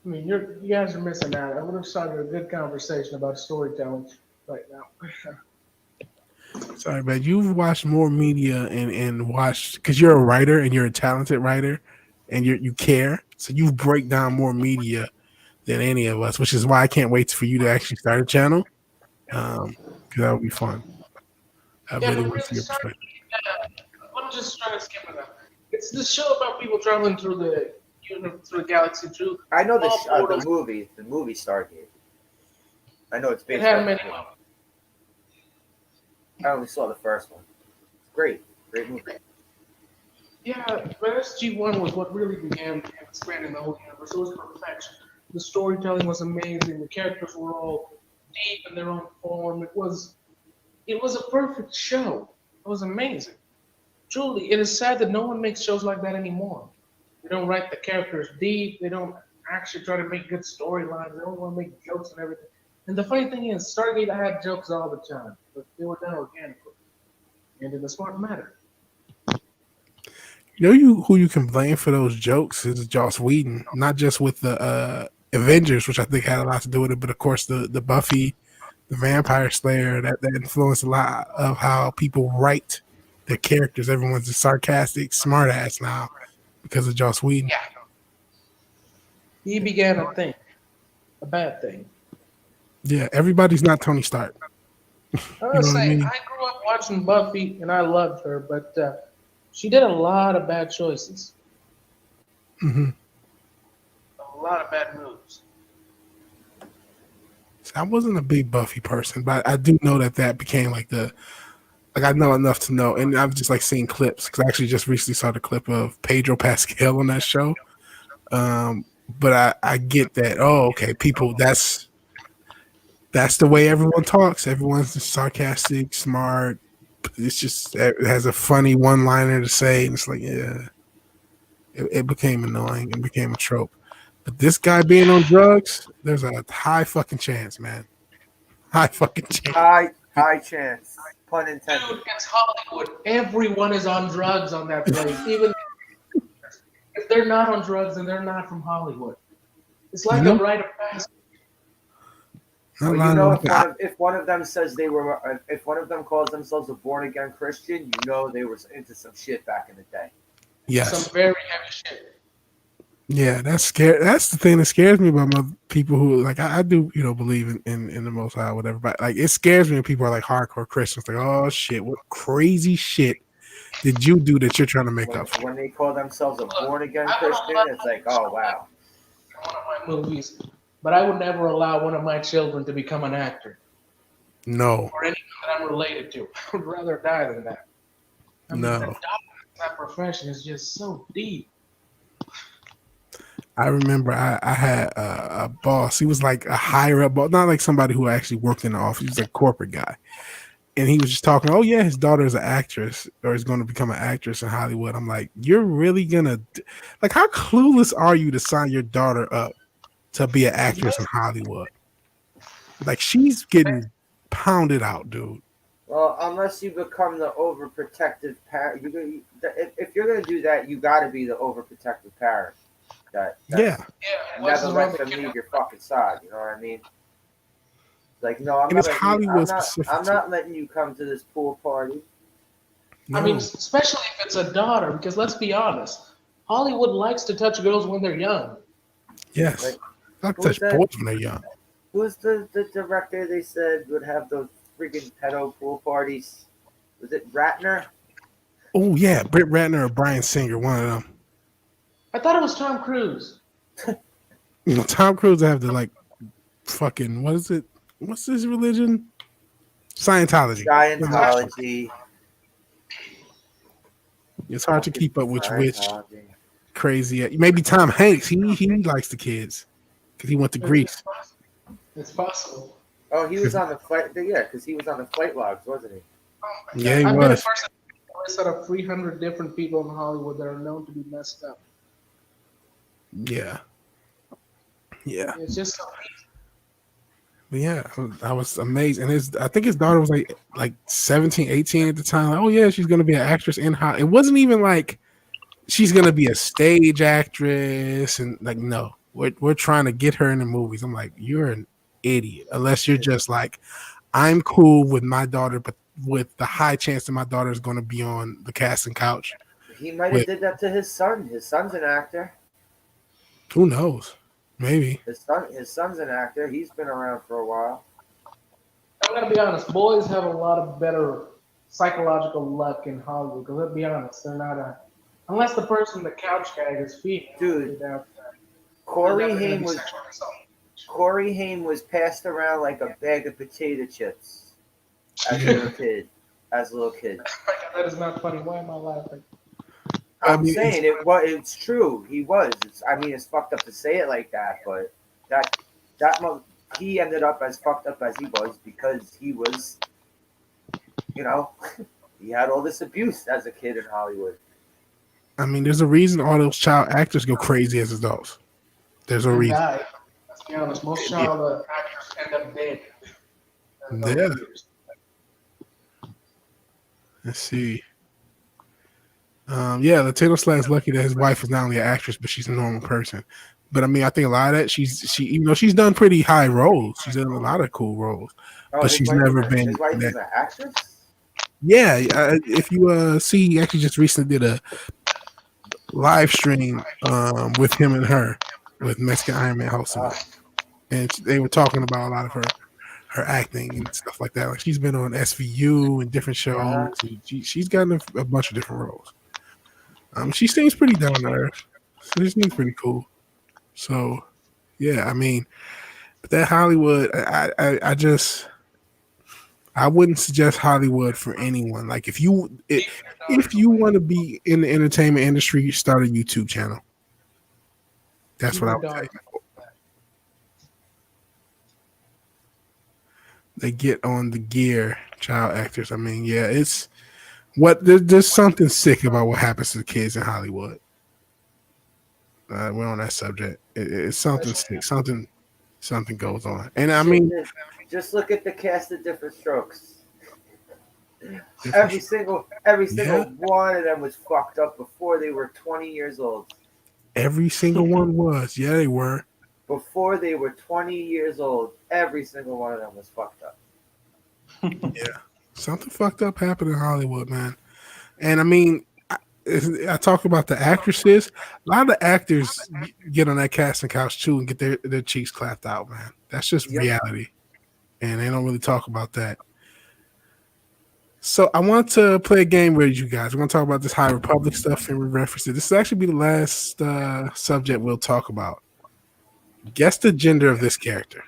mean, you guys are missing out. I would have started a good conversation about storytelling right now. Sorry, but you've watched more media and watched because you're a writer and you're a talented writer and you care. So you break down more media than any of us, which is why I can't wait for you to actually start a channel. Because that would be fun. I Yeah, really but want to see your perspective. I'm just trying to skip it up. It's the show about people traveling through the galaxy through. I know all portals. the movie Stargate. I know it's It based had on. many. I only saw the first one. Great movie. Yeah, but SG-1 was what really began expanding the whole universe. It was perfection. The storytelling was amazing. The characters were all deep in their own form. It was It was a perfect show. It was amazing. Truly, it is sad that no one makes shows like that anymore. They don't write the characters deep. They don't actually try to make good storylines. They don't want to make jokes and everything. And the funny thing is, Stargate had jokes all the time, but they were done organically and in a smart manner. Who you can blame for those jokes is Joss Whedon, not just with the Avengers, which I think had a lot to do with it, but of course the Buffy, the Vampire Slayer, that influenced a lot of how people write their characters. Everyone's a sarcastic smartass now because of Joss Whedon. Yeah. He began a thing, a bad thing. Yeah, everybody's not Tony Stark. I You was know what I saying, mean? I grew up watching Buffy, and I loved her, but she did a lot of bad choices, Hmm. a lot of bad moves. I wasn't a big Buffy person, but I do know that became like I know enough to know, and I've just like seen clips because I actually just recently saw the clip of Pedro Pascal on that show. But I get that. Oh, okay, people. That's the way everyone talks. Everyone's sarcastic, smart. It's just it has a funny one-liner to say, and it's like, yeah, it became annoying and became a trope. But this guy being on drugs, there's a high fucking chance, man. High fucking chance. High chance. Pun intended. Dude, it's Hollywood. Everyone is on drugs on that place. Even if they're not on drugs, then they're not from Hollywood. It's like a rite of passage. Not Well, lying about if one of them says if one of them calls themselves a born again Christian, you know they were into some shit back in the day. yes. Some very heavy shit. Yeah, that's scary. That's the thing that scares me about my people who like I do, believe in the Most High, whatever. But like, it scares me when people are like hardcore Christians. Like, oh shit, what crazy shit did you do that you're trying to make up for? When they call themselves a born again Christian, it's like, oh wow. One of my movies, but I would never allow one of my children to become an actor No, or anyone that I'm related to. I would rather die than that. I mean, no. the that profession is just so deep. I remember I had a boss. He was like a higher up boss, not like somebody who actually worked in the office. He was a corporate guy. And he was just talking, oh, yeah, his daughter is an actress or is going to become an actress in Hollywood. I'm like, you're really going to, like, how clueless are you to sign your daughter up to be an actress in Hollywood? Like, she's getting pounded out, dude. Well, unless you become the overprotective parent, if you're gonna do that, you got to be the overprotective parent. That Yeah. never let them leave your fucking side. You know what I mean? Like, no, I'm And not. it's Hollywood specific. I'm not letting you come to this pool party. No. I mean, especially if it's a daughter, because let's be honest, Hollywood likes to touch girls when they're young. Yes. Like, Not who's touch that? boys when they're young. Who's the director they said would have those freaking pedo pool parties? Was it Ratner? Oh, yeah. Britt Ratner or Bryan Singer, one of them. I thought it was Tom Cruise. Tom Cruise have the, like, fucking, what is it? What's this religion? Scientology. Scientology. It's hard to keep up which Scientology. crazy. Maybe Tom Hanks. He likes the kids because he went to Greece. It's possible. Oh, he was on the flight. Yeah, because he was on the flight logs, wasn't he? Yeah, he I've been a was. person out of 300 different people in Hollywood that are known to be messed up. Yeah. Yeah. It's just so But yeah, I was amazed. And I think his daughter was like 17, 18 at the time. Like, oh yeah, she's gonna be an actress in Hollywood. It wasn't even like she's gonna be a stage actress and like no. We're trying to get her in the movies. I'm like, you're an idiot. Unless you're just like, I'm cool with my daughter, but with the high chance that my daughter is gonna be on the casting couch. He might have did that to his son. His son's an actor. Who knows? Maybe. His son's an actor. He's been around for a while. I'm gonna be honest. Boys have a lot of better psychological luck in Hollywood. Because let's be honest, they're not unless the person the couch guy is female. Dude, Corey Haim was passed around like a bag of potato chips as a little kid. That is not funny. Why am I laughing? I'm saying it's true. He was. It's fucked up to say it like that, but he ended up as fucked up as he was because he was you know, he had all this abuse as a kid in Hollywood. I mean, there's a reason all those child actors go crazy as adults. There's a And reason. die. Let's be honest, most child actors end up dead. Yeah. Let's see. Yeah, Latino Slack's lucky that his wife is not only an actress, but she's a normal person. But I mean, I think a lot of that she even though she's done pretty high roles, she's done a lot of cool roles, Oh, but she's never been his wife is that. an actress. Yeah, if you see, he actually just recently did a live stream with him and her with Mexican Iron Man hosting it, and they were talking about a lot of her acting and stuff like that. Like she's been on SVU and different shows. And she's gotten a bunch of different roles. She seems pretty down to earth. So she seems pretty cool. So, yeah, I mean, but that Hollywood, I wouldn't suggest Hollywood for anyone. Like if you want to be in the entertainment industry, start a YouTube channel. That's what I would tell you. They get on the gear, child actors. I mean, yeah, it's there's something sick about what happens to the kids in Hollywood. We're on that subject. It's something sick. Something goes on. And I mean, just look at the cast of Different Strokes. Every single one of them was fucked up before they were 20 years old. Every single one was. Yeah, they were. Before they were 20 years old, every single one of them was fucked up. Yeah. Something fucked up happened in Hollywood, man. And I mean, I talk about the actresses. A lot of the actors get on that casting couch too and get their cheeks clapped out, man. That's just reality. And they don't really talk about that. So I want to play a game with you guys. We're going to talk about this High Republic stuff and we reference it. This will actually be the last subject we'll talk about. Guess the gender of this character.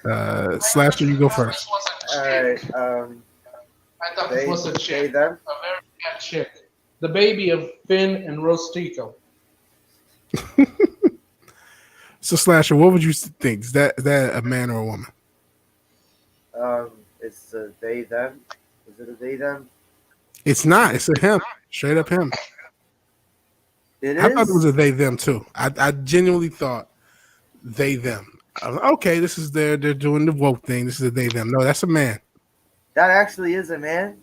Slasher, you go first. All right. I thought this was a chick. Them? A very bad chick. The baby of Finn and Rostico. So Slasher, what would you think? Is that a man or a woman? It's a they them. Is it a they them? It's not. It's a him. Straight up him. I thought it was a they them too. I genuinely thought they them. Okay, this is they're doing the woke thing. This is a they them. No, that's a man. That actually is a man.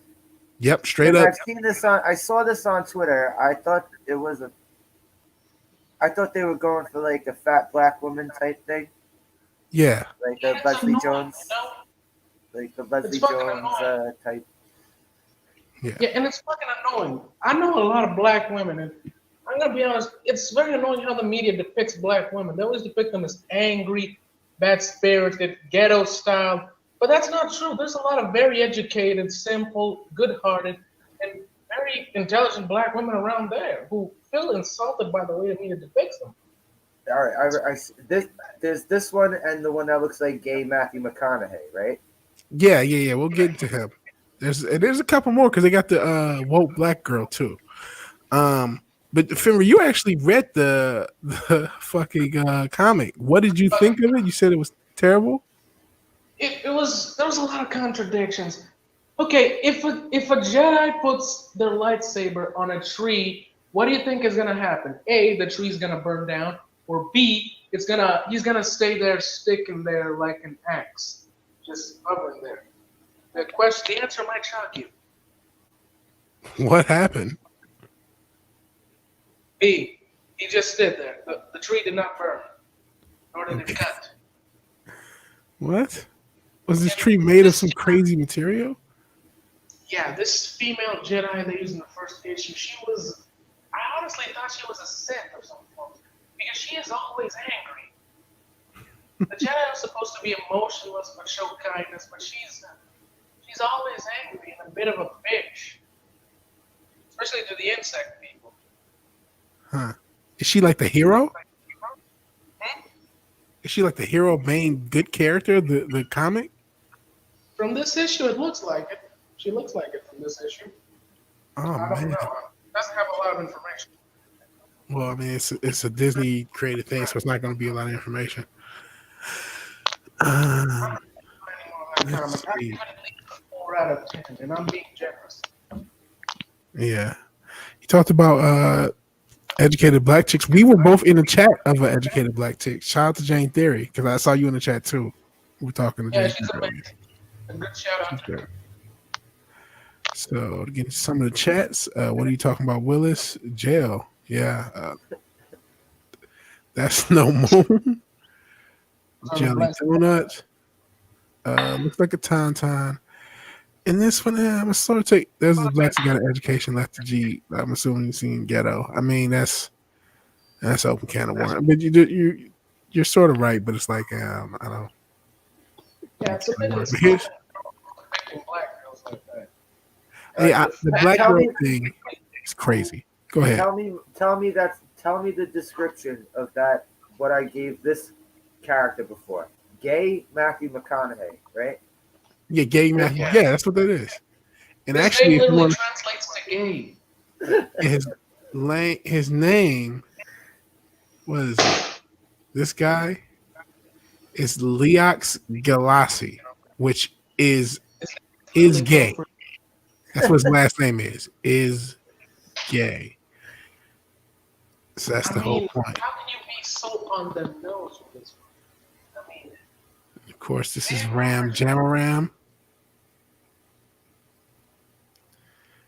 Yep, straight up. I've seen this I saw this on Twitter. I thought they were going for like a fat black woman type thing. Yeah. Like the Leslie Jones. Like the Leslie Jones type. Yeah, and it's fucking annoying. I know a lot of black women, and I'm gonna be honest, it's very annoying how the media depicts black women. They always depict them as angry, bad-spirited, ghetto style. But that's not true. There's a lot of very educated, simple, good-hearted, and very intelligent black women around there who feel insulted by the way the media depicts them. All right, there's this one and the one that looks like gay Matthew McConaughey, right? Yeah. We'll get into him. There's a couple more because they got the woke black girl too. But Finra, you actually read the fucking comic. What did you think of it? You said it was terrible. There was a lot of contradictions. Okay, if a Jedi puts their lightsaber on a tree, what do you think is gonna happen? A, the tree's gonna burn down, or B, he's gonna stay there, sticking there like an axe, just hovering there. The answer might shock you. What happened? B, he just stood there. The tree did not burn, nor did it cut. What? Was this tree made of some crazy material? Yeah, this female Jedi they used in the first issue, I honestly thought she was a Sith or something. Because she is always angry. The Jedi are supposed to be emotionless but show kindness, but she's always angry and a bit of a bitch. Especially to the insect people. Huh. Is she like the hero? Is she like the hero main good character, the comic? From this issue, it looks like it. She looks like it from this issue. Oh, I don't man. know. It doesn't have a lot of information. Well, I mean, it's a Disney created thing, so it's not going to be a lot of information. comic, I give it at least a 4 out of 10, and I'm being generous. Yeah. He talked about educated black chicks. We were both in the chat of an educated black chick. Shout out to Jane Theory, because I saw you in the chat too. We were talking to Yeah, Jane she's Theory. amazing. A good shout out. She's great. So to get into some of the chats, what are you talking about, Willis? Jail. Yeah. That's no moon. Jelly donut. Looks like a tauntaun. In this one, I'm gonna sort of take. There's the blacks who got an education left to G. I'm assuming you've seen ghetto. I mean, that's open can of worms. But you're sort of right, but it's like I don't. Yeah, it's a bit But here's, black girls like that. the black girl thing is crazy. Go ahead. Tell me the description of that. What I gave this character before. Gay Matthew McConaughey, right? Yeah, gay Matthew. Yeah, that's what that is. And His actually, name if you literally want translates to gay. his name, what is it? This guy is Leox Galassi, which is gay. That's what his last name is gay. So that's the whole point. How can you be so on the nose with this? I mean, Of course, this is Ram Jamaram.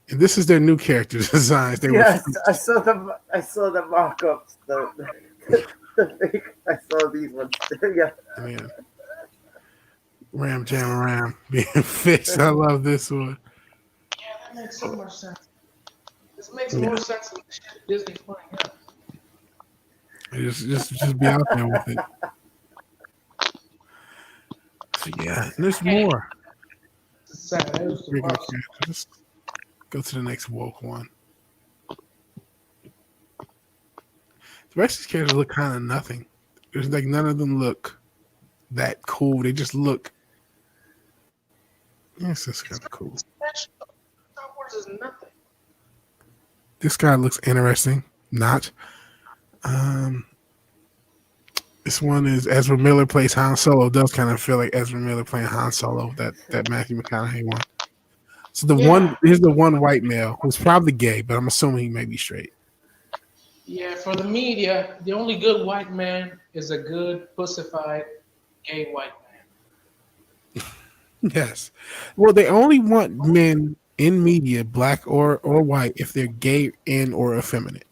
And this is their new character designs. Yes, I saw the mock-ups. I saw these ones. Yeah. Ram Jamaram being fixed. I love this one. yeah, that makes so much sense. This makes more sense than the shit Disney's putting out. Just be out there with it. So yeah, and there's more. It's sad. It was the boss. Just go to the next woke one. The rest of these characters look kind of nothing. There's like none of them look that cool. They just look. Yes, that's kind of cool. Star Wars is nothing. This guy looks interesting. Not. This one is Ezra Miller plays Han Solo. It does kind of feel like Ezra Miller playing Han Solo. That Matthew McConaughey one. So here's the one white male who's probably gay, but I'm assuming he may be straight. Yeah, for the media, the only good white man is a good pussified gay white man. Yes. Well, they only want men in media, black or white, if they're gay and or effeminate.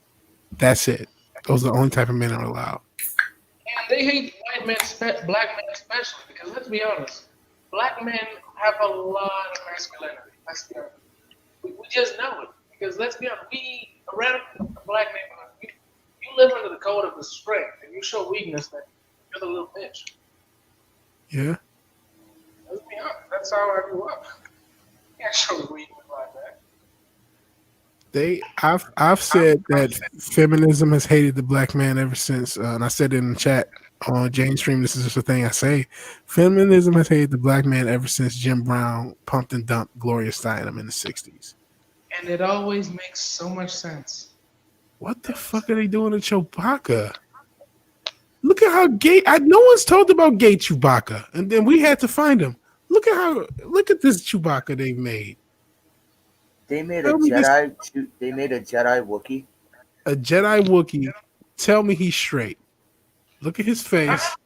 That's it. Those are the only type of men are allowed. And they hate white men, black men especially, because let's be honest, black men have a lot of masculinity. Let's be honest. We just know it. Because let's be honest, we around the black neighborhood, you live under the code of the strength, and you show weakness, then you're the little bitch. Yeah. Let's be honest. That's how I grew up. You can't show weakness like that. I've said that feminism has hated the black man ever since, and I said it in the chat on Jane's stream. This is just a thing I say. Feminism has hated the black man ever since Jim Brown pumped and dumped Gloria Steinem in the 60s. And it always makes so much sense. What the fuck are they doing to Chewbacca? Look at how gay. No one's told about gay Chewbacca, and then we had to find him. Look at this Chewbacca they made. They made a Jedi. They made a Jedi Wookiee. A Jedi Wookiee. Tell me he's straight. Look at his face.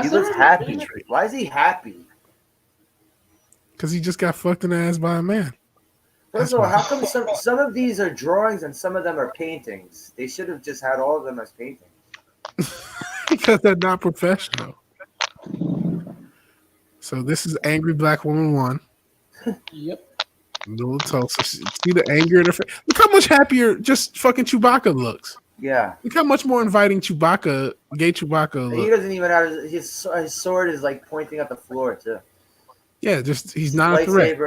He looks happy. Why is he happy? Because he just got fucked in the ass by a man. First of all, how come some of these are drawings and some of them are paintings? They should have just had all of them as paintings. Because they're not professional. So this is Angry Black Woman 1. Yep. Little Tulsa. See the anger in her face. Look how much happier just fucking Chewbacca looks. Yeah. Look how much more inviting gay Chewbacca looks. He doesn't even have his sword is like pointing at the floor too. Yeah, just he's not a threat.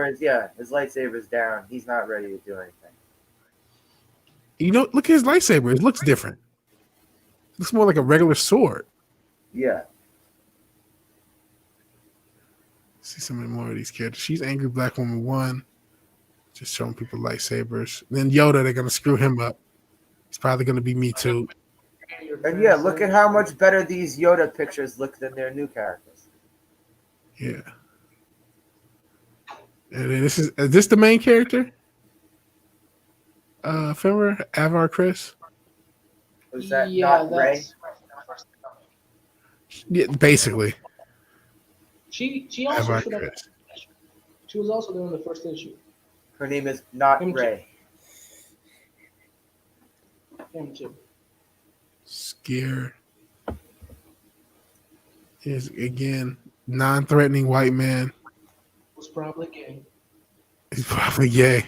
His lightsaber's down. He's not ready to do anything. You know, look at his lightsaber. It looks different. It looks more like a regular sword. Yeah. See some more of these characters. She's Angry Black Woman 1. Just showing people lightsabers. And then Yoda, they're gonna screw him up. He's probably gonna be Me Too. And yeah, look at how much better these Yoda pictures look than their new characters. Yeah. And is this the main character? Remember Avar Chris? Was that Yeah, not Ray? that's Yeah, basically she also Avar showed up. Chris. She was also there in the first issue. Her name is not Him too. Ray. Him too. Scare is again non-threatening white man. Was probably gay. He's probably gay.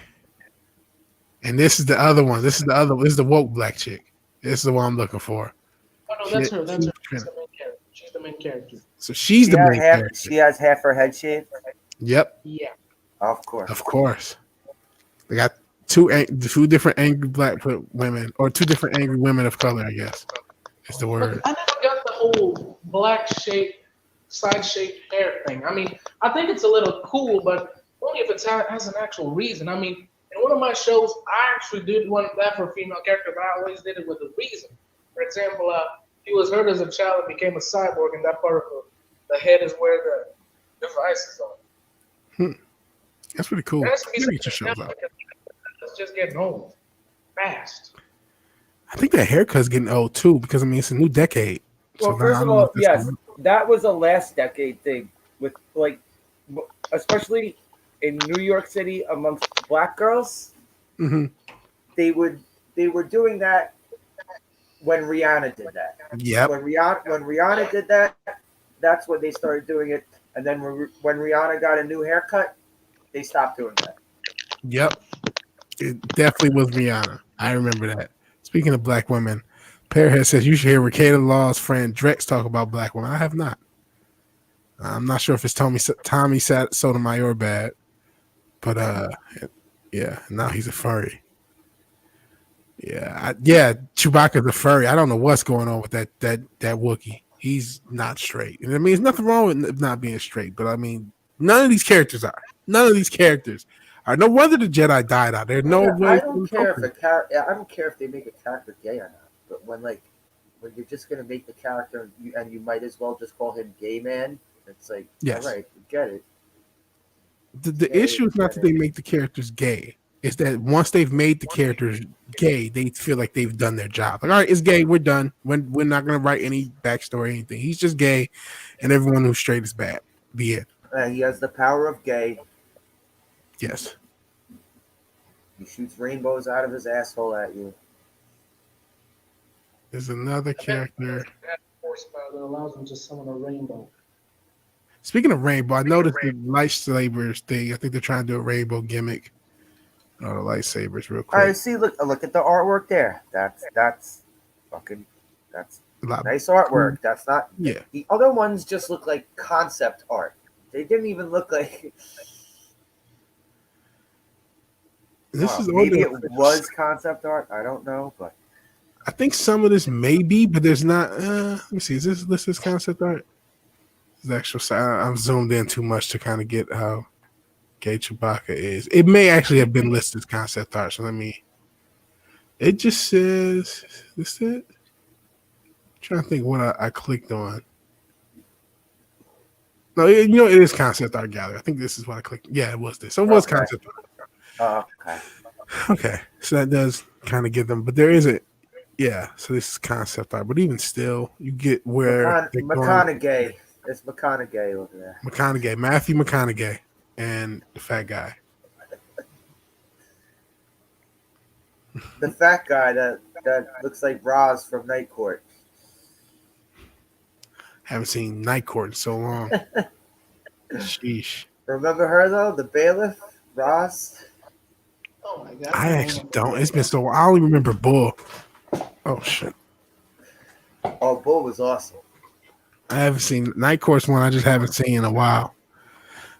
And this is the other one. This is the woke black chick. This is the one I'm looking for. Oh no, that's her. That's her. She's She's the main character. She's the main character. So she's the main character. She has half her head shaved. Yep, Yeah. Of course. of course. They got two different angry black women, or two different angry women of color, I guess. Is the But word. I never got the whole black shape, side shaped hair thing. I mean, I think it's a little cool, but only if it has an actual reason. I mean, in one of my shows, I actually did one that for a female character, but I always did it with a reason. For example, he was hurt as a child and became a cyborg, and that part of the head is where the device is on. That's pretty cool. There has to be Maybe get your something shows out. because it's just getting old fast. I think that haircut's getting old too, because I mean it's a new decade. Well, now first I of don't know all, if that's yes, gonna- that was a last decade thing with like, especially in New York City amongst black girls. Mhm. They were doing that when Rihanna did that. Yep. When Rihanna did that, that's when they started doing it. And then when Rihanna got a new haircut, they stopped doing that. Yep. It definitely was Rihanna. I remember that. Speaking of black women, Pearhead says you should hear Ricada Law's friend Drex talk about black women. I have not. I'm not sure if it's Tommy Sotomayor bad, but yeah. Now he's a furry. Yeah, Chewbacca's a furry. I don't know what's going on with that Wookiee. He's not straight. And I mean, there's nothing wrong with not being straight, but I mean, none of these characters are. None of these characters are. No wonder the Jedi died out. There's no way. I don't care I don't care if they make a character gay or not. But when you're just gonna make the character and you might as well just call him gay man, it's like, Yes. all right, we get it. The issue is not that they make the characters gay. It's that once they've made the characters gay, they feel like they've done their job. Like, all right, it's gay. We're done. We're not going to write any backstory, anything. He's just gay, and everyone who's straight is bad. The end. He has the power of gay. Yes. He shoots rainbows out of his asshole at you. There's another character. That force power that allows him to summon a rainbow. Speaking of rainbow, I noticed the lightsabers thing. I think they're trying to do a rainbow gimmick. Oh, the lightsabers, real quick. All right, see, look at the artwork there. That's A lot- nice artwork. That's not. Yeah. The other ones just look like concept art. They didn't even look like. This is maybe older. it was concept art. I don't know, but I think some of this may be, but there's not. Let me see. Is this listed as concept art? This is actual. I'm zoomed in too much to kind of get how gay Chewbacca is. It may actually have been listed as concept art. So let me. It just says. Is this it? I'm trying to think what I clicked on. No, it is concept art gallery. I think this is what I clicked. Yeah, it was this. So it was Okay. concept art. okay. Okay, so that does kind of give them, but there isn't. Yeah, so this is concept art, but even still, you get where they're going. McConaughey. It's McConaughey over there. McConaughey, Matthew McConaughey, and the fat guy. The fat guy that looks like Roz from Night Court. Haven't seen Night Court in so long. Sheesh. Remember her though, the bailiff, Roz. Oh my god. I actually don't. It's been so long. I only remember Bull. Oh shit. Oh, Bull was awesome. I haven't seen Night Court's one. I just haven't seen in a while.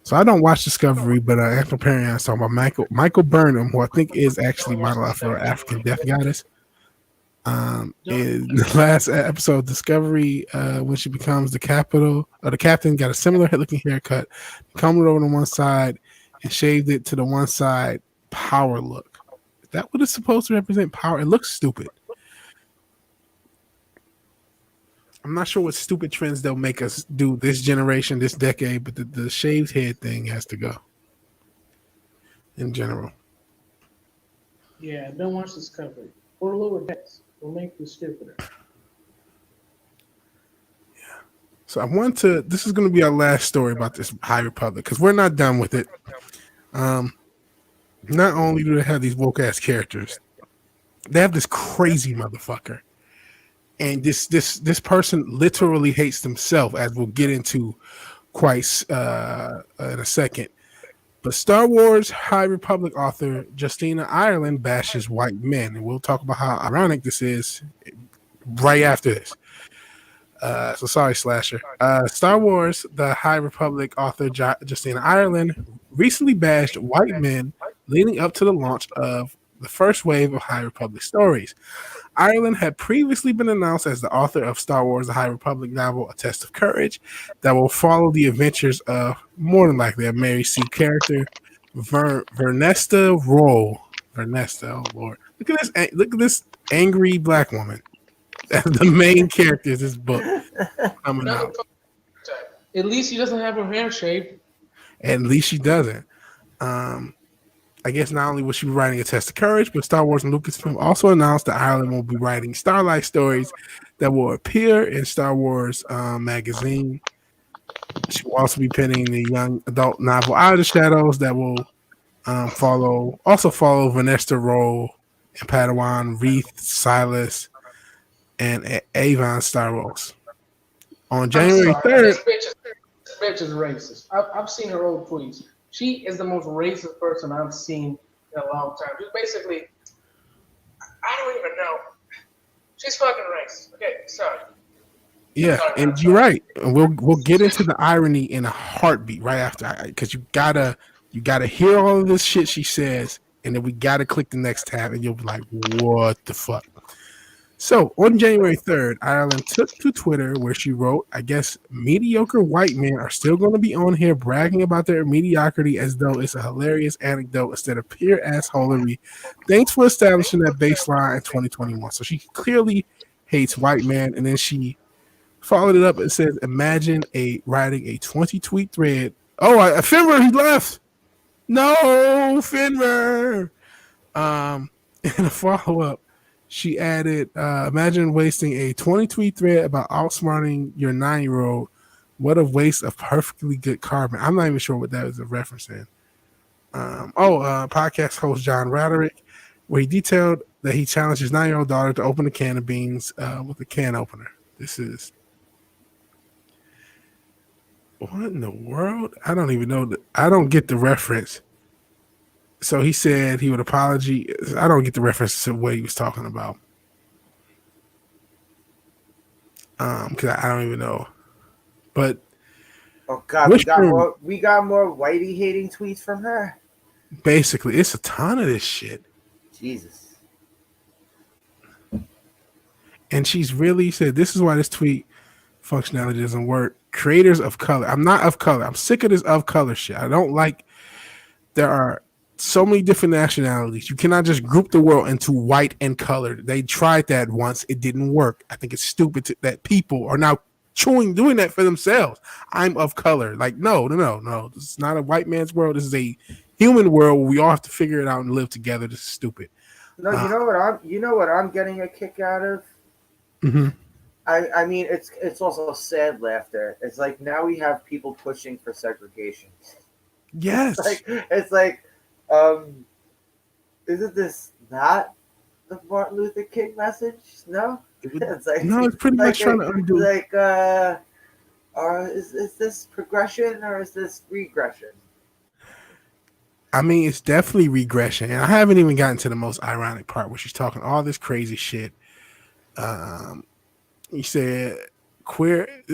So I don't watch Discovery, but after Perry, I was talking about Michael Burnham, who I think is actually modeled for African Death Goddess. In the last episode of Discovery, when she becomes the captain, got a similar looking haircut, combed it over to one side, and shaved it to the one side. Power look. Is that what it's supposed to represent? Power. It looks stupid. I'm not sure what stupid trends they'll make us do this generation, this decade, but the shaved head thing has to go. in general. Yeah, don't watch Discovery. Or Lower Decks. Will make you stupider. So I want to. This is going to be our last story about this High Republic because we're not done with it. Um, not only do they have these woke ass characters, they have this crazy motherfucker, and this person literally hates himself, as we'll get into quite in a second. But Star Wars High Republic author Justina Ireland bashes white men, and we'll talk about how ironic this is right after this. So sorry, Slasher. Star Wars, the High Republic author Justina Ireland recently bashed white men leading up to the launch of the first wave of High Republic stories. Ireland had previously been announced as the author of Star Wars The High Republic novel A Test of Courage that will follow the adventures of, more than likely, a Mary C. character, Vernesta Roll. Vernesta, oh Lord. Look at this angry black woman as the main character of this book coming out. At least she doesn't have her hair shaved. At least she doesn't. I guess not only will she be writing A Test of Courage, but Star Wars and Lucasfilm also announced that Ireland will be writing Starlight stories that will appear in Star Wars magazine. She will also be penning the young adult novel Out of the Shadows that will follow Vanessa Roll and Padawan, Wreath, Silas, and Avon Starros. On January 3rd. This bitch is racist. I've seen her old tweets. She is the most racist person I've seen in a long time. She's basically, I don't even know. She's fucking racist. Okay, sorry. Yeah, and you're right. And we'll get into the irony in a heartbeat right after, because you gotta hear all of this shit she says, and then we gotta click the next tab, and you'll be like, what the fuck? So, on January 3rd, Ireland took to Twitter where she wrote, I guess mediocre white men are still going to be on here bragging about their mediocrity as though it's a hilarious anecdote instead of pure assholery. Thanks for establishing that baseline in 2021. So she clearly hates white men. And then she followed it up and says, imagine writing a 20-tweet thread. Oh, Finver, he left. No, Finver. In a follow-up, she added, imagine wasting a 20-tweet thread about outsmarting your 9-year-old. What a waste of perfectly good carbon. I'm not even sure what that is a reference in. Podcast host John Roderick, where he detailed that he challenged his 9-year-old daughter to open a can of beans with a can opener. This is... What in the world? I don't even know. I don't get the reference. So he said he would apologize. I don't get the reference to what he was talking about. Because I don't even know. But oh god, we got more whitey hating tweets from her. Basically, it's a ton of this shit. Jesus. And she's really said this is why this tweet functionality doesn't work. Creators of color. I'm not of color. I'm sick of this of color shit. I don't like. There are so many different nationalities. You cannot just group the world into white and colored. They tried that once. It didn't work. I think it's stupid that people are now doing that for themselves. I'm of color. Like, no. This is not a white man's world. This is a human world where we all have to figure it out and live together. This is stupid. No, you know what I'm getting a kick out of? Mm-hmm. I mean, it's also sad laughter. It's like now we have people pushing for segregation. Yes. It's like isn't this not the Martin Luther King message? No? It's like, no, it's pretty much trying to undo. Like, is this progression or is this regression? I mean, it's definitely regression. And I haven't even gotten to the most ironic part where she's talking all this crazy shit. He said,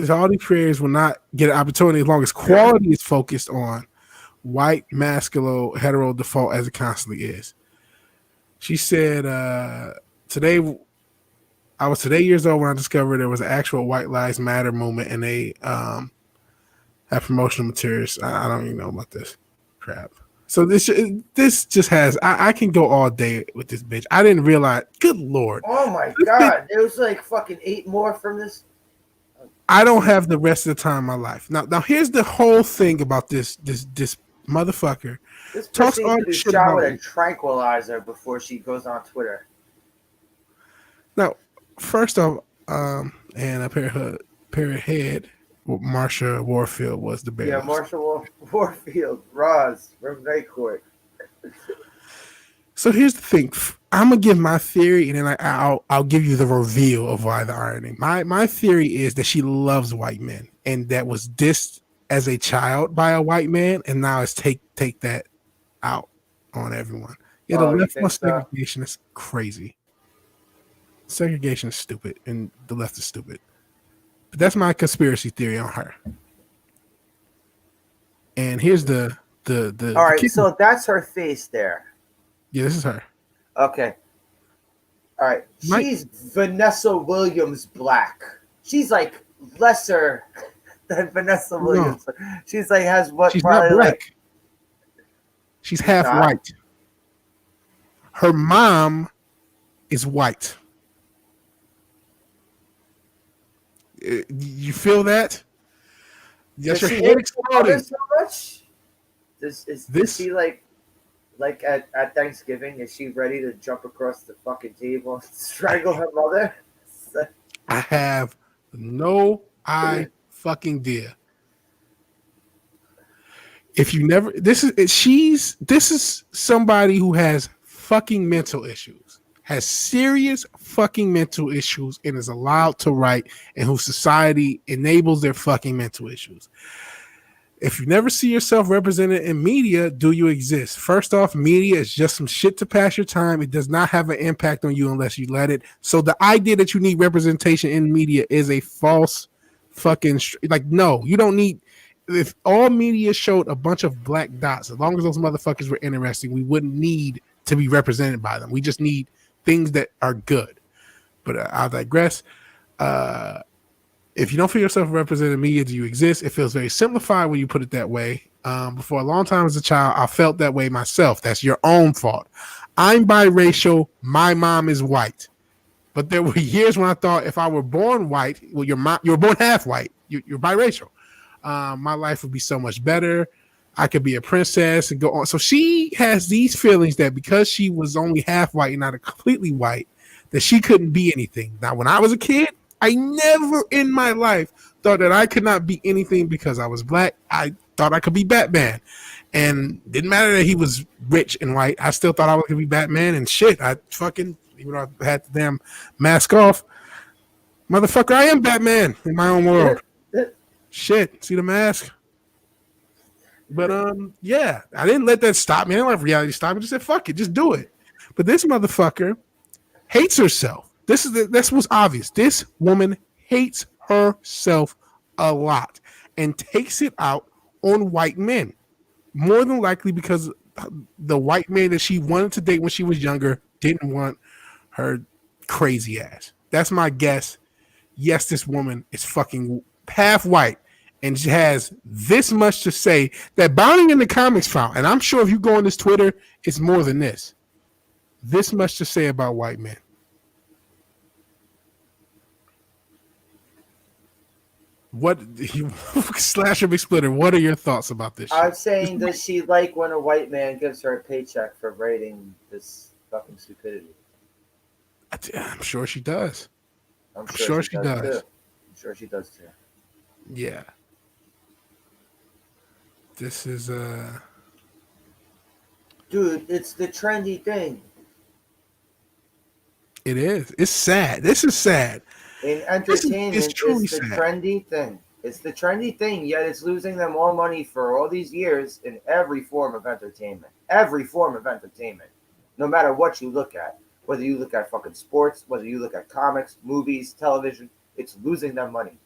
all these creators will not get an opportunity as long as quality is focused on white, masculine, hetero default as it constantly is. She said, I was today years old when I discovered there was an actual White Lives Matter movement, and they have promotional materials. I don't even know about this crap. So this just has. I can go all day with this bitch. I didn't realize. Good Lord! Oh my god! There was like fucking 8 more from this. I don't have the rest of the time in my life. Now here's the whole thing about this motherfucker This talks pussy all needs to this be shit shot about with a me. tranquilizer before she goes on Twitter. Now, first off, and a pair of head, Marsha Warfield was the Yeah, bailiff. Marshall Warfield, Roz, from Night Court. So here's the thing. I'm gonna give my theory, and then I'll give you the reveal of why the irony. My theory is that she loves white men, and that was dissed as a child by a white man, and now it's take that out on everyone. Yeah, the Oh, you left think wants so? segregation is crazy. Segregation is stupid, and the left is stupid. But that's my conspiracy theory on her. And here's the All right, kicker. so that's her face there. Yeah, this is her. Okay. All right. Mike- She's Vanessa Williams black. She's like lesser than Vanessa No. Williams. She's like has what She's not probably black. like She's half not? white. Her mom is white. You feel that? Yes, your does she head hate her mother exploding. so much? Is This- she like at Thanksgiving, is she ready to jump across the fucking table and strangle her mother? I have no fucking idea. If you never, this is somebody who has fucking mental issues, has serious fucking mental issues, and is allowed to write, and whose society enables their fucking mental issues. If you never see yourself represented in media, do you exist? First off, media is just some shit to pass your time. It does not have an impact on you unless you let it. So the idea that you need representation in media is a false fucking no, you don't need. If all media showed a bunch of black dots, as long as those motherfuckers were interesting, we wouldn't need to be represented by them. We just need things that are good. But I'll digress. If you don't feel yourself represented in media, do you exist? It feels very simplified when you put it that way. For a long time as a child, I felt that way myself. That's your own fault. I'm biracial. My mom is white. But there were years when I thought if I were born white, well, you were born half white. You're biracial. My life would be so much better. I could be a princess and go on. So she has these feelings that because she was only half white and not a completely white, that she couldn't be anything. Now, when I was a kid, I never in my life thought that I could not be anything because I was black. I thought I could be Batman. And didn't matter that he was rich and white. I still thought I could be Batman and shit. I fucking, even though I had the damn mask off, motherfucker, I am Batman in my own world. Shit, see the mask? But yeah, I didn't let that stop me. I didn't let reality stop me. I just said, fuck it, just do it. But this motherfucker hates herself. That's what's obvious. This woman hates herself a lot and takes it out on white men. More than likely because the white man that she wanted to date when she was younger didn't want her crazy ass. That's my guess. Yes, this woman is fucking half white and she has this much to say that Bounding in the Comics found, and I'm sure if you go on this Twitter, it's more than this. This much to say about white men. What Slasher Big Splitter? What are your thoughts about this? I'm saying, does she like when a white man gives her a paycheck for writing this fucking stupidity? I'm sure she does. I'm sure she does. Too. I'm sure she does too. Yeah. This is Dude, it's the trendy thing. It is. It's sad. This is sad. In entertainment, it's truly it's the sad. trendy thing. It's the trendy thing, yet it's losing them all money for all these years in every form of entertainment. Every form of entertainment. No matter what you look at. Whether you look at fucking sports, whether you look at comics, movies, television, it's losing them money.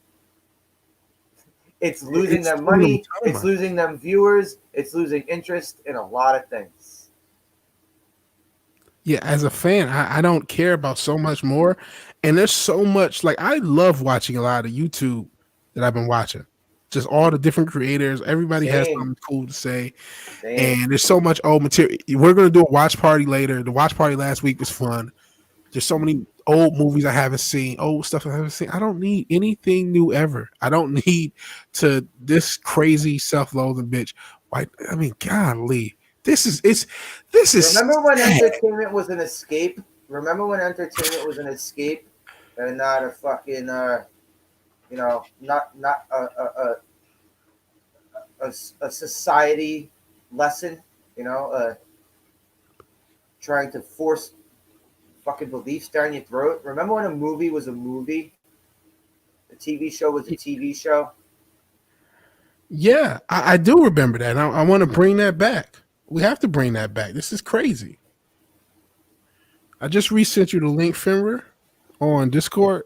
It's losing them money. It's losing them viewers. It's losing interest in a lot of things. Yeah, as a fan, I don't care about so much more. And there's so much, like, I love watching a lot of YouTube that I've been watching. Just all the different creators. Everybody has something cool to say. And there's so much old material. We're going to do a watch party later. The watch party last week was fun. There's so many old movies I haven't seen, old stuff I haven't seen. I don't need anything new ever. I don't need to this crazy self-loathing bitch. I mean, golly. This is Remember when sad. entertainment was an escape? Remember when entertainment was an escape and not a fucking not a society lesson, trying to force fucking beliefs down your throat. Remember when a movie was a movie? A TV show was a TV show? Yeah, I do remember that. I want to bring that back. We have to bring that back. This is crazy. I just resent you the link, Finra, on Discord.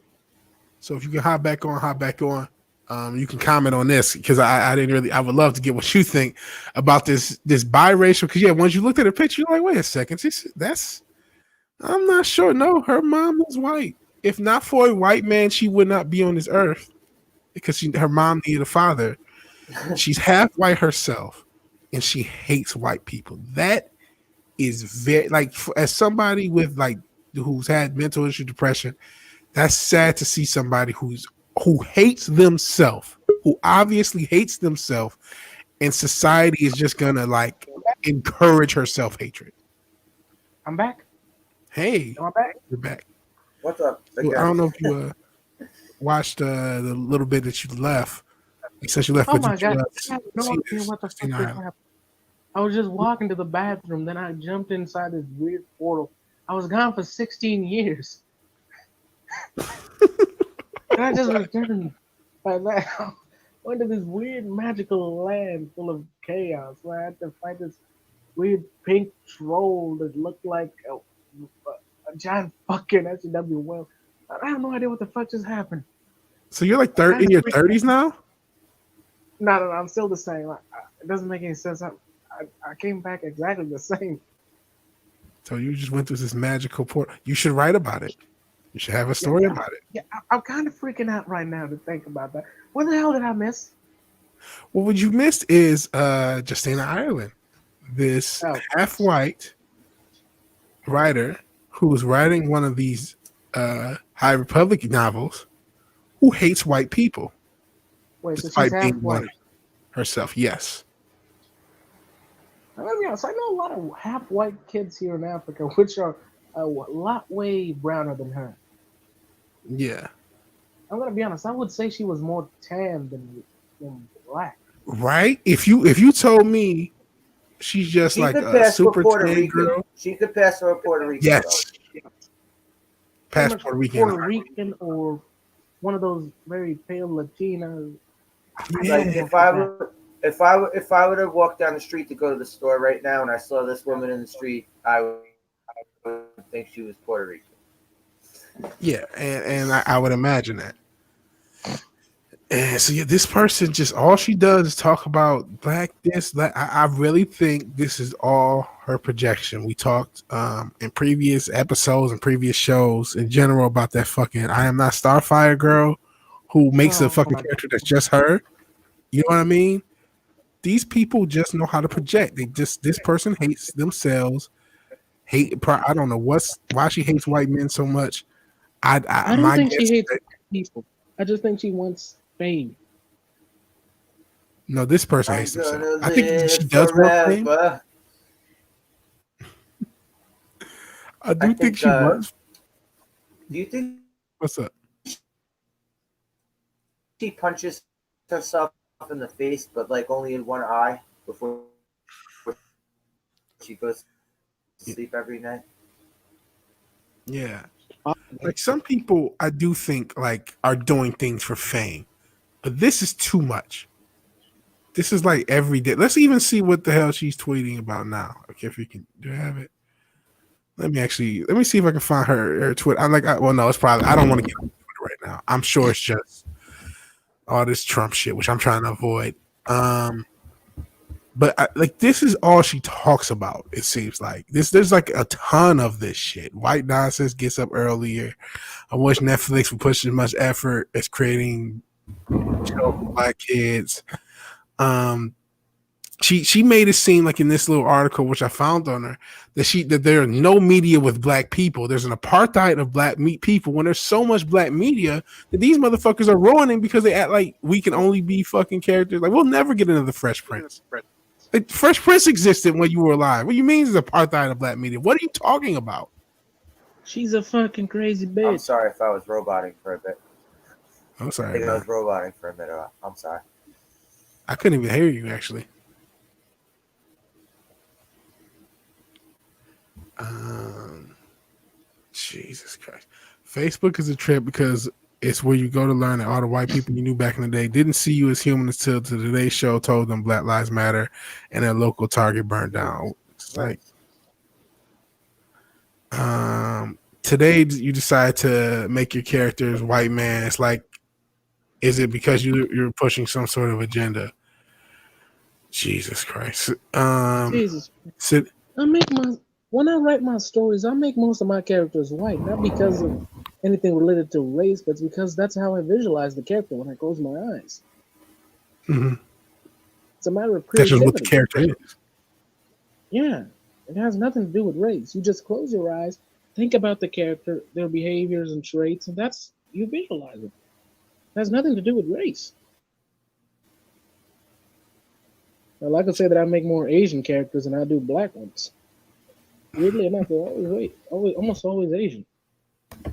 So if you can hop back on. You can comment on this because I didn't really. I would love to get what you think about this biracial. Because yeah, once you looked at the picture, you're like, wait a second, that's. I'm not sure. No, her mom was white. If not for a white man, she would not be on this earth because her mom needed a father. She's half white herself, and she hates white people. That is very as somebody with who's had mental issue, depression. That's sad to see somebody who hates themselves, who obviously hates themselves, and society is just gonna encourage her self-hatred. I'm back. Hey, Am I back? you're back. What's up? Well, I don't know if you watched the little bit that you left. Since you left, Oh my god! I have no idea what the fuck just happened. I was just walking to the bathroom, then I jumped inside this weird portal. I was gone for 16 years. And I just returned by that. Went to this weird magical land full of chaos where I had to fight this weird pink troll that looked like a giant fucking SCW whale. I have no idea what the fuck just happened. So you're like in your 30s now? No, I'm still the same. It doesn't make any sense. I came back exactly the same. So you just went through this magical port. You should write about it. You should have a story about it. Yeah, I'm kind of freaking out right now to think about that. What the hell did I miss? Well, what you missed is Justina Ireland, this half-white writer who was writing one of these High Republic novels who hates white people. Wait, so despite she's being half one white. herself. Yes. Let me be honest. I know a lot of half-white kids here in Africa, which are a lot way browner than her. Yeah. I'm gonna be honest. I would say she was more tan than black. Right? If you told me she's just She like could a pass for super Puerto tan Rican. girl. She could pass for a Puerto Rican. Yes. Pass Pretty much Puerto Rican. Puerto Rican or one of those very pale Latinas. Like if I would have walked down the street to go to the store right now and I saw this woman in the street, I would think she was Puerto Rican. Yeah, and I would imagine that. And so yeah, this person just all she does is talk about black this. I really think this is all her projection. We talked in previous episodes and previous shows in general about that fucking I Am Not Starfire girl who makes a fucking character that's just her. You know what I mean? These people just know how to project. This person hates themselves. I don't know why she hates white men so much. I don't think she hates people. I just think she wants fame. No, this person hates herself. I think she does want fame. I think she wants. Do you think? What's up? She punches herself in the face, but like only in one eye before she goes to sleep every night. Yeah. Like some people I do think are doing things for fame, but this is too much. This is like every day. Let's even see what the hell she's tweeting about now. Okay, if you can do you have it. Let me see if I can find her Twitter. No, it's probably I don't want to get on Twitter right now. I'm sure it's just all this Trump shit, which I'm trying to avoid. But this is all she talks about. It seems like there's like a ton of this shit. White nonsense gets up earlier. I wish Netflix would push as much effort as creating shows for black kids. She made it seem like in this little article, which I found on her, that there are no media with black people. There's an apartheid of black people when there's so much black media that these motherfuckers are ruining because they act like we can only be fucking characters. Like we'll never get another Fresh Prince. Like, Fresh Prince existed when you were alive. What do you mean is apartheid of black media? What are you talking about? She's a fucking crazy I'm bitch. sorry if I was roboting for a bit. I'm I sorry, think I man. was roboting for a minute. I'm sorry. I couldn't even hear you actually. Jesus Christ. Facebook is a trip because it's where you go to learn that all the white people you knew back in the day didn't see you as human until today's show told them Black Lives Matter and their local Target burned down. It's like, today you decide to make your characters white man. It's like, is it because you're pushing some sort of agenda? Jesus Christ. Jesus. Sit, When I write my stories, I make most of my characters white, not because of anything related to race, but because that's how I visualize the character when I close my eyes. mhm. It's a matter of That's just what the creativity. character is. Yeah, it has nothing to do with race. You just close your eyes, think about the character, their behaviors and traits, and that's you visualize it. It has nothing to do with race. Now, I could say that I make more Asian characters than I do black ones. Weirdly enough, they're almost always Asian.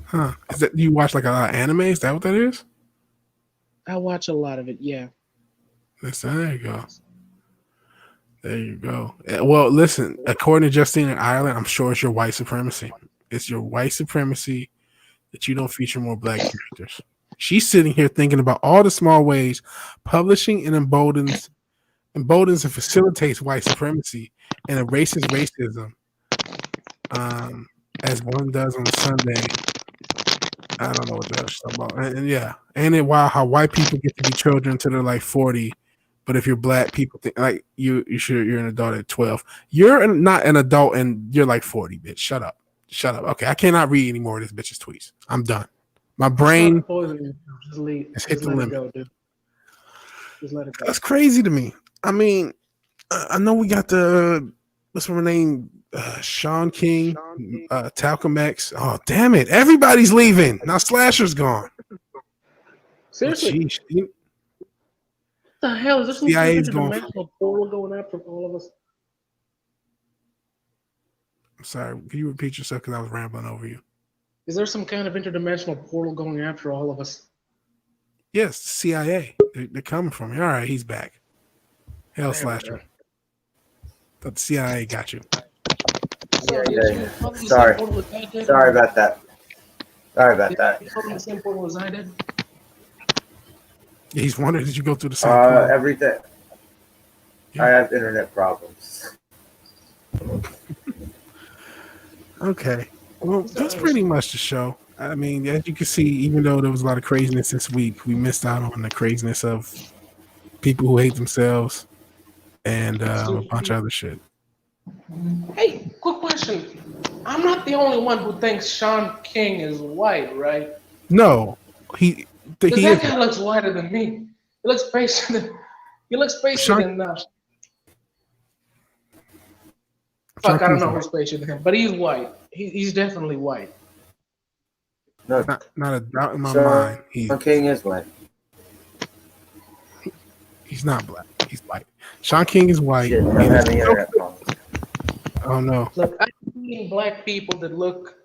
Huh. Is that you watch like a lot of anime? Is that what that is? I watch a lot of it, yeah. There you go. There you go. Well, listen, according to Justine in Ireland, I'm sure it's your white supremacy. It's your white supremacy that you don't feature more black characters. She's sitting here thinking about all the small ways publishing and emboldens and facilitates white supremacy and erases racism, as one does on Sunday. I don't know what the hell she's talking about. And yeah, and it wow how white people get to be children until they're like 40, but if you're black, people think like you're an adult at 12. You're not an adult and you're like 40, bitch. Shut up. Okay, I cannot read any more of this bitch's tweets. I'm done. My brain has hit the limit. Go, dude. Just let it go. That's crazy to me. I mean, I know we got the what's her name, Sean King, Talcum X. Oh damn it! Everybody's leaving now. Slasher's gone. Seriously, Oh, what the hell is this? Some CIA's interdimensional portal going after all of us? I'm sorry. Can you repeat yourself because I was rambling over you? Is there some kind of interdimensional portal going after all of us? Yes, CIA. They're coming from me. All right, he's back. Hell, Slasher. Thought the CIA got you. Yeah. Sorry about that. You told me the same portal as I did? Yeah, he's wondering, did you go through the same portal? Everything. Yeah. I have internet problems. Okay. Well, that's pretty much the show. I mean, as you can see, even though there was a lot of craziness this week, we missed out on the craziness of people who hate themselves and a bunch of other shit. Hey, quick question. I'm not the only one who thinks Sean King is white, right? No, he Because that is. guy looks whiter than me. He looks pacer than. He looks pacer than. Fuck, I don't know who's pacer than him, but he's white. He's definitely white. No, Not a doubt in my mind. Sean King is white. He's not black. He's white. Sean King is white. Shit, I'm having internet problems. Oh no. Look, I've seen black people that look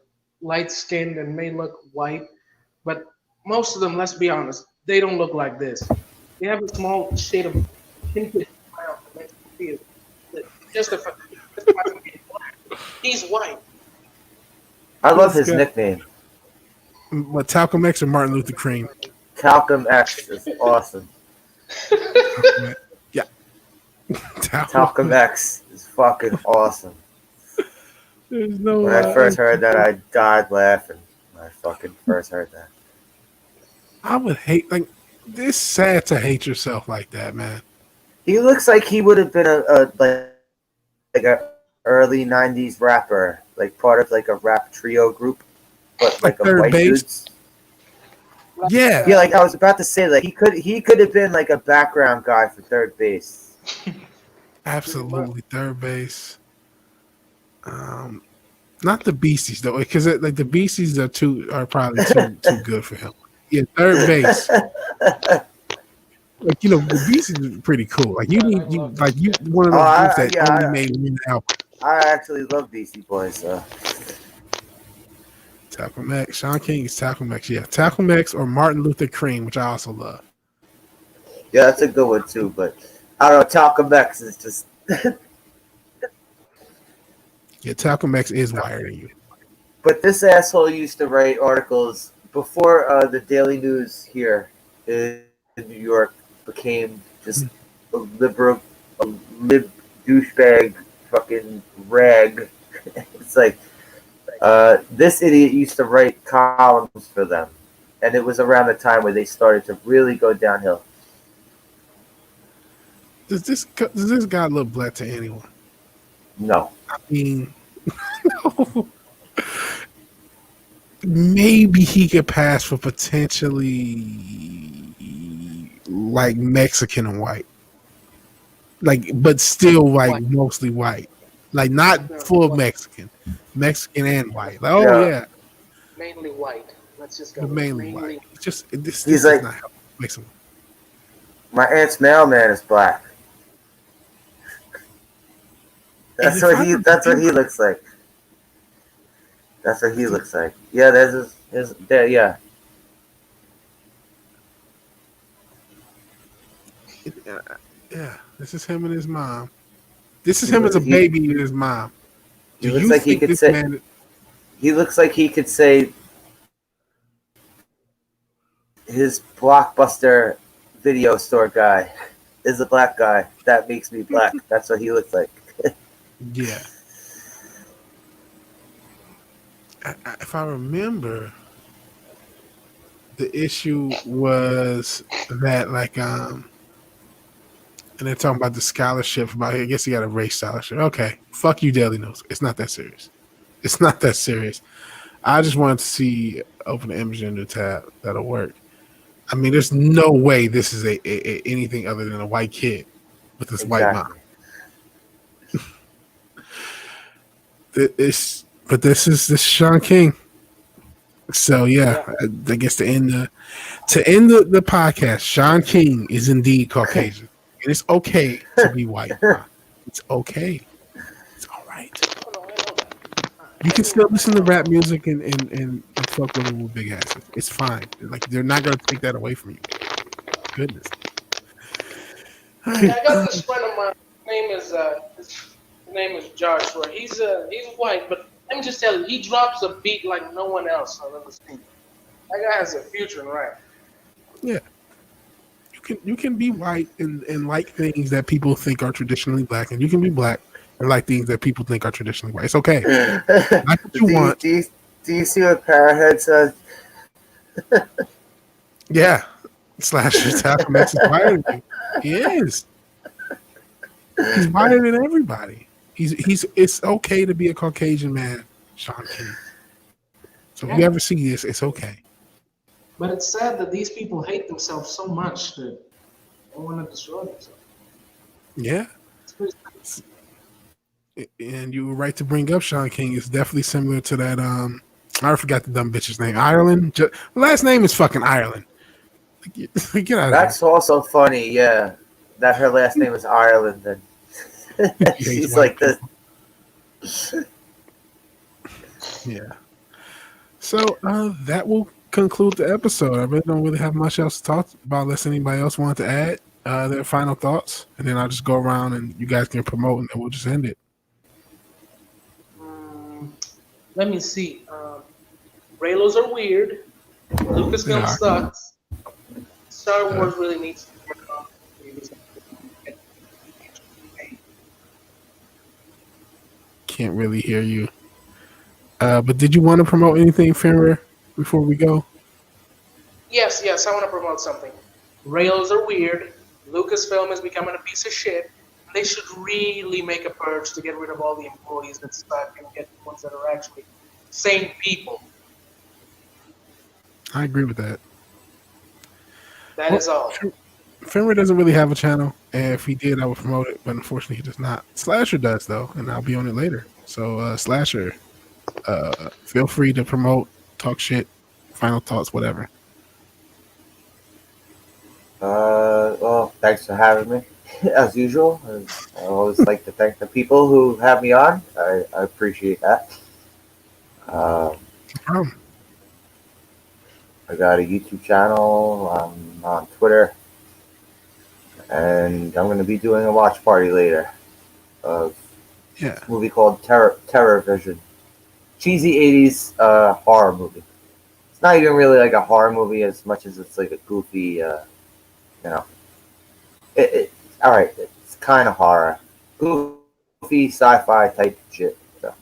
light skinned and may look white, but most of them, let's be honest, they don't look like this. They have a small shade of tinted brown that makes you feel just a he's white. I love his nickname. What, Talcum X or Martin Luther Cream? Talcum X is awesome. Yeah. Talcum X is fucking awesome. There's no. When I first heard that, I died laughing. When I fucking first heard that. I would hate, like, it's sad to hate yourself like that, man. He looks like he would have been like a early '90s rapper, like part of like a rap trio group, but like a Third white Base? dude. Yeah. Yeah, like I was about to say, like he could have been like a background guy for Third Base. Absolutely. Third Base. Not the Beasties though, because like the Beasties are probably too good for him. Yeah, Third Base. Like the Beast is pretty cool. Like you I need you love like that you shit. one of Oh, those groups that yeah, only made one album. I actually love Beastie Boys. So. Talcum X, Sean King is Talcum X. Yeah, Talcum X or Martin Luther Cream, which I also love. Yeah, that's a good one too. But I don't know. Talcum X is just. Yeah, Talcum X is wired in you. But this asshole used to write articles before the Daily News here in New York became just a lib douchebag fucking rag. It's like this idiot used to write columns for them, and it was around the time where they started to really go downhill. Does this guy look black to anyone? No, I mean, no. Maybe he could pass for potentially like Mexican and white, like, but still like White. mostly white, like not full Mexican and white. Like, oh Yeah. yeah, Mainly white. Let's just go. but mainly white. It's just this He's does like- not help mix him. my aunt's mailman is black. And That's if what I he. That's what he looks like. That's what he looks like. Yeah, there's his there. Yeah. Yeah, this is him and his mom. This is him as a He- baby and his mom. He Do looks you like he think could this say. man? He looks like he could say his Blockbuster video store guy is a black guy. That makes me black. That's what he looks like. Yeah. If I remember, the issue was that and they're talking about the scholarship about. I guess he got a race scholarship. Okay, fuck you, Daily News. It's not that serious. It's not that serious. I just wanted to see open the image in the tab that'll work. I mean, there's no way this is a anything other than a white kid with this white mom. But this is Sean King. So yeah, I guess to end the podcast, Sean King is indeed Caucasian, and it's okay to be white. It's okay. It's all right. You can still listen to rap music and fuck with them with big asses. It's fine. Like they're not gonna take that away from you. Goodness. I got this friend of mine. His name is Joshua. He's white, but let me just tell you, he drops a beat like no one else I've ever seen. That guy has a future in rap. Yeah. You can be white and like things that people think are traditionally black, and you can be black and like things that people think are traditionally white. It's okay. Like what you want. Do you see what Parahead says? Yeah. Slasher's Talcum X is whiter than you. He is. He's whiter than everybody. He's it's okay to be a Caucasian man, Sean King. So if you ever see this, it's okay. But it's sad that these people hate themselves so much that they want to destroy themselves. Yeah. It's pretty sad. And you were right to bring up Sean King. It's definitely similar to that. I forgot the dumb bitch's name. Ireland. Last name is fucking Ireland. Get out of That's also funny. Yeah, that her last name is Ireland. And she's like this. Yeah. So that will conclude the episode. I really don't have much else to talk about unless anybody else wanted to add their final thoughts, and then I'll just go around and you guys can promote, and then we'll just end it. Let me see. Raylos are weird. Lucasfilm sucks. Star Wars really needs to work on. Can't really hear you. But did you want to promote anything, Fenrir, before we go? Yes, I want to promote something. Rails are weird. Lucasfilm is becoming a piece of shit. They should really make a purge to get rid of all the employees that suck and get the ones that are actually sane people. I agree with that. That is all. Fenrir doesn't really have a channel, and if he did, I would promote it, but unfortunately he does not. Slasher does, though, and I'll be on it later. So, Slasher, feel free to promote, talk shit, final thoughts, whatever. Well, Thanks for having me, as usual. I always like to thank the people who have me on. I appreciate that. Um, Um, I got a YouTube channel. I'm on Twitter, and I'm going to be doing a watch party later of yeah. a movie called Terror Vision. Cheesy 80s horror movie. It's not even really like a horror movie as much as it's like a goofy, you know, it all right. It's kind of horror, goofy sci-fi type shit. So,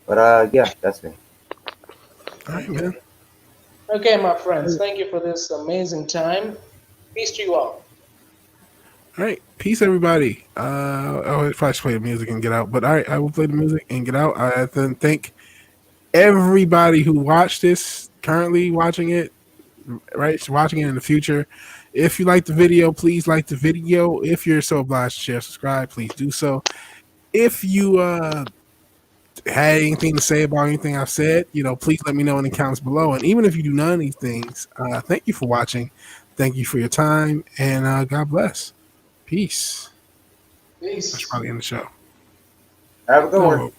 but yeah, that's me. All right, man. Okay, my friends, thank you for this amazing time. Peace to you all. All right. Peace, everybody. I'll probably play the music and get out. But all right, I will play the music and get out. I then thank everybody who watched this, currently watching it, right? Watching it in the future. If you like the video, please like the video. If you're so obliged to share, subscribe, please do so. If you had anything to say about anything I've said, please let me know in the comments below. And even if you do none of these things, thank you for watching. Thank you for your time, and God bless. Peace. That's Peace. probably in the show. Have a good one. No.